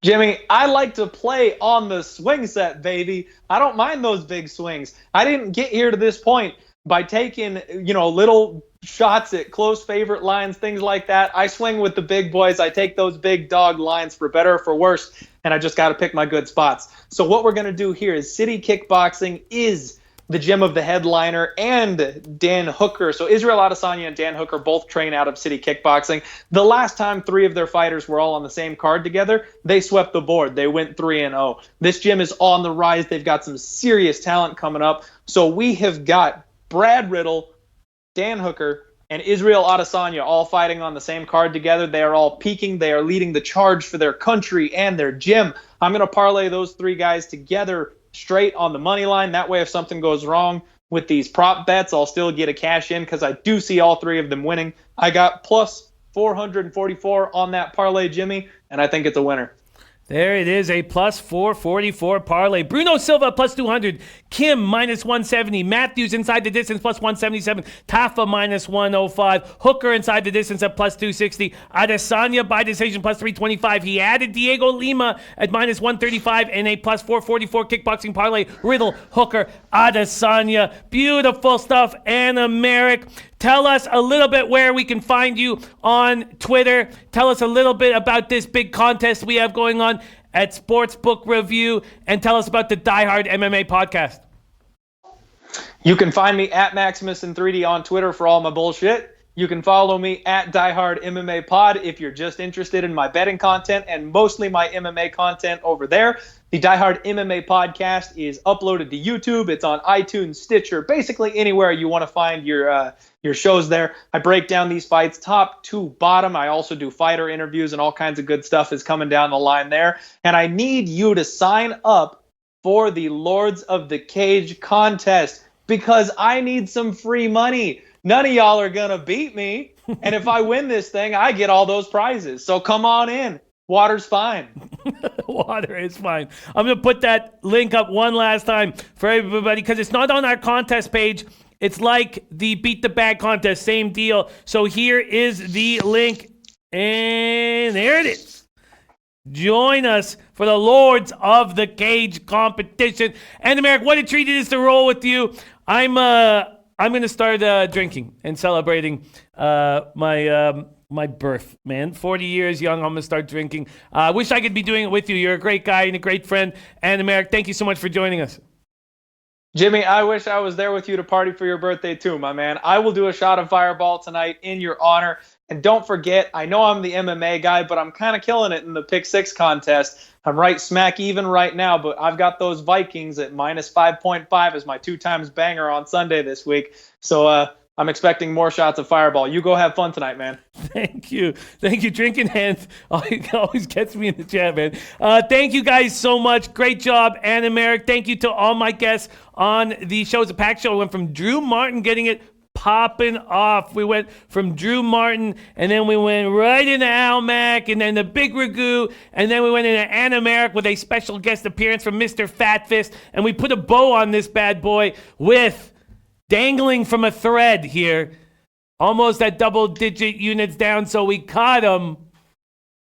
S5: Jimmy, I like to play on the swing set, baby. I don't mind those big swings. I didn't get here to this point by taking, little shots at close favorite lines, things like that. I swing with the big boys. I take those big dog lines for better or for worse, and I just got to pick my good spots. So what we're going to do here is City Kickboxing is the gym of the headliner and Dan Hooker. So Israel Adesanya and Dan Hooker both train out of City Kickboxing. The last time 3 of their fighters were all on the same card together, they swept the board. They went 3-0. This gym is on the rise. They've got some serious talent coming up. So we have got Brad Riddle, Dan Hooker, and Israel Adesanya all fighting on the same card together. They are all peaking. They are leading the charge for their country and their gym. I'm going to parlay those 3 guys together straight on the money line. That way, if something goes wrong with these prop bets, I'll still get a cash in because I do see all 3 of them winning. I got plus 444 on that parlay, Jimmy, and I think it's a winner.
S1: There it is, a plus 444 parlay. Bruno Silva plus 200. Kim minus 170. Matthews inside the distance plus 177. Tafa minus 105. Hooker inside the distance at plus 260. Adesanya by decision plus 325. He added Diego Lima at minus 135 and a plus 444 kickboxing parlay. Riddle, Hooker, Adesanya. Beautiful stuff. Animarak. Tell us a little bit where we can find you on Twitter. Tell us a little bit about this big contest we have going on at Sportsbook Review, and tell us about the Die Hard MMA podcast.
S5: You can find me at Maximus in 3D on Twitter for all my bullshit. You can follow me at Die Hard MMA Pod if you're just interested in my betting content and mostly my MMA content over there. The Die Hard MMA Podcast is uploaded to YouTube. It's on iTunes, Stitcher, basically anywhere you want to find your shows there. I break down these fights top to bottom. I also do fighter interviews and all kinds of good stuff is coming down the line there. And I need you to sign up for the Lords of the Cage contest because I need some free money. None of y'all are going to beat me. And if I win this thing, I get all those prizes. So come on in. Water's fine.
S1: Water is fine. I'm going to put that link up one last time for everybody because it's not on our contest page. It's like the Beat the Bag contest, same deal. So here is the link, and there it is. Join us for the Lords of the Cage competition. And America, what a treat it is to roll with you. I'm going to start drinking and celebrating my birth, man. 40 years young, I'm going to start drinking. I wish I could be doing it with you. You're a great guy and a great friend. And America, thank you so much for joining us.
S5: Jimmy, I wish I was there with you to party for your birthday too, my man. I will do a shot of Fireball tonight in your honor. And don't forget, I know I'm the MMA guy, but I'm kind of killing it in the Pick 6 contest. I'm right smack even right now, but I've got those Vikings at minus 5.5 as my 2x banger on Sunday this week. So I'm expecting more shots of Fireball. You go have fun tonight, man.
S1: Thank you. Drinking hands always gets me in the chat, man. Thank you guys so much. Great job, Ann and Merrick. Thank you to all my guests on the show. It's a packed show. We went from Drew Martin getting it popping off. We went from Drew Martin, and then we went right into Al Mack, and then the Big Ragu, and then we went into Animarak with a special guest appearance from Mr. Fat Fist, and we put a bow on this bad boy with dangling from a thread here, almost at double-digit units down, so we caught him.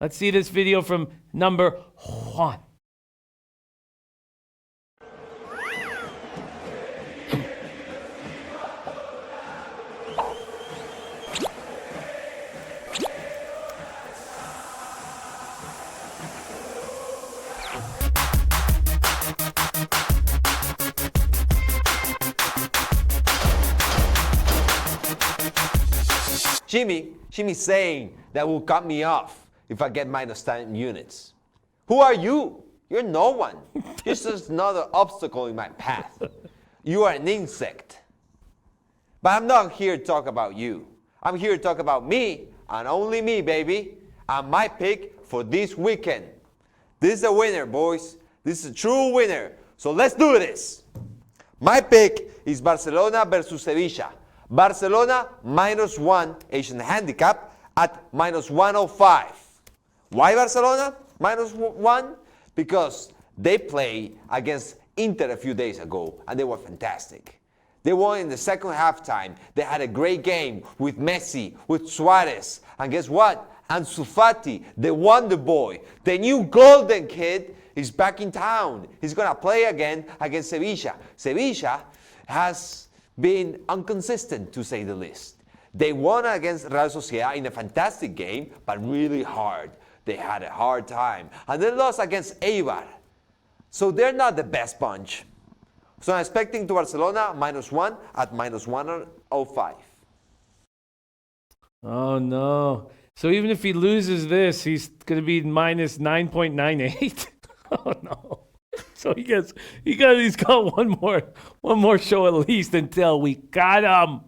S1: Let's see this video from number one.
S7: Jimmy's saying that will cut me off if I get minus 10 units. Who are you? You're no one. You're just another obstacle in my path. You are an insect. But I'm not here to talk about you. I'm here to talk about me, and only me, baby, and my pick for this weekend. This is a winner, boys. This is a true winner. So let's do this. My pick is Barcelona versus Sevilla. Barcelona -1 Asian handicap at -105. Why Barcelona -1? Because they played against Inter a few days ago and they were fantastic. They won in the second halftime. They had a great game with Messi, with Suarez, and guess what? Ansu Fati, the wonder boy, the new golden kid, is back in town. He's gonna play again against Sevilla. Sevilla has been inconsistent, to say the least. They won against Real Sociedad in a fantastic game, but really hard. They had a hard time. And they lost against Eibar. So they're not the best bunch. So I'm expecting to Barcelona -1 at -105.
S1: Oh, no. So even if he loses this, he's going to be minus 9.98. Oh, no. So he's got one more show at least until we got him.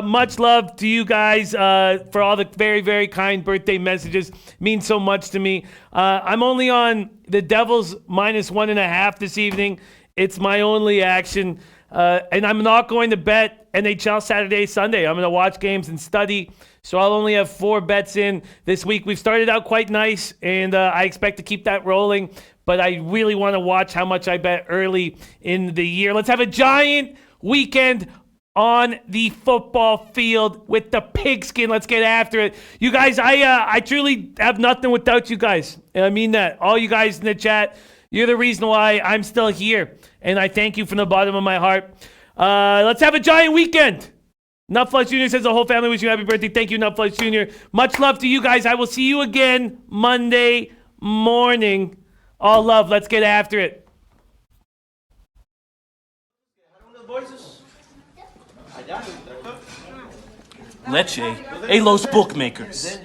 S1: Much love to you guys for all the very, very kind birthday messages. Means so much to me. I'm only on the Devils -1.5 this evening. It's my only action. And I'm not going to bet NHL Saturday, Sunday. I'm going to watch games and study. So I'll only have 4 bets in this week. We've started out quite nice, and I expect to keep that rolling. But I really want to watch how much I bet early in the year. Let's have a giant weekend on the football field with the pigskin. Let's get after it. You guys, I truly have nothing without you guys. And I mean that. All you guys in the chat, you're the reason why I'm still here. And I thank you from the bottom of my heart. Let's have a giant weekend. Nutflush Jr. says the whole family wish you a happy birthday. Thank you, Nutflush Jr. Much love to you guys. I will see you again Monday morning. All love. Let's get after it.
S8: Leche, Los Bookmakers.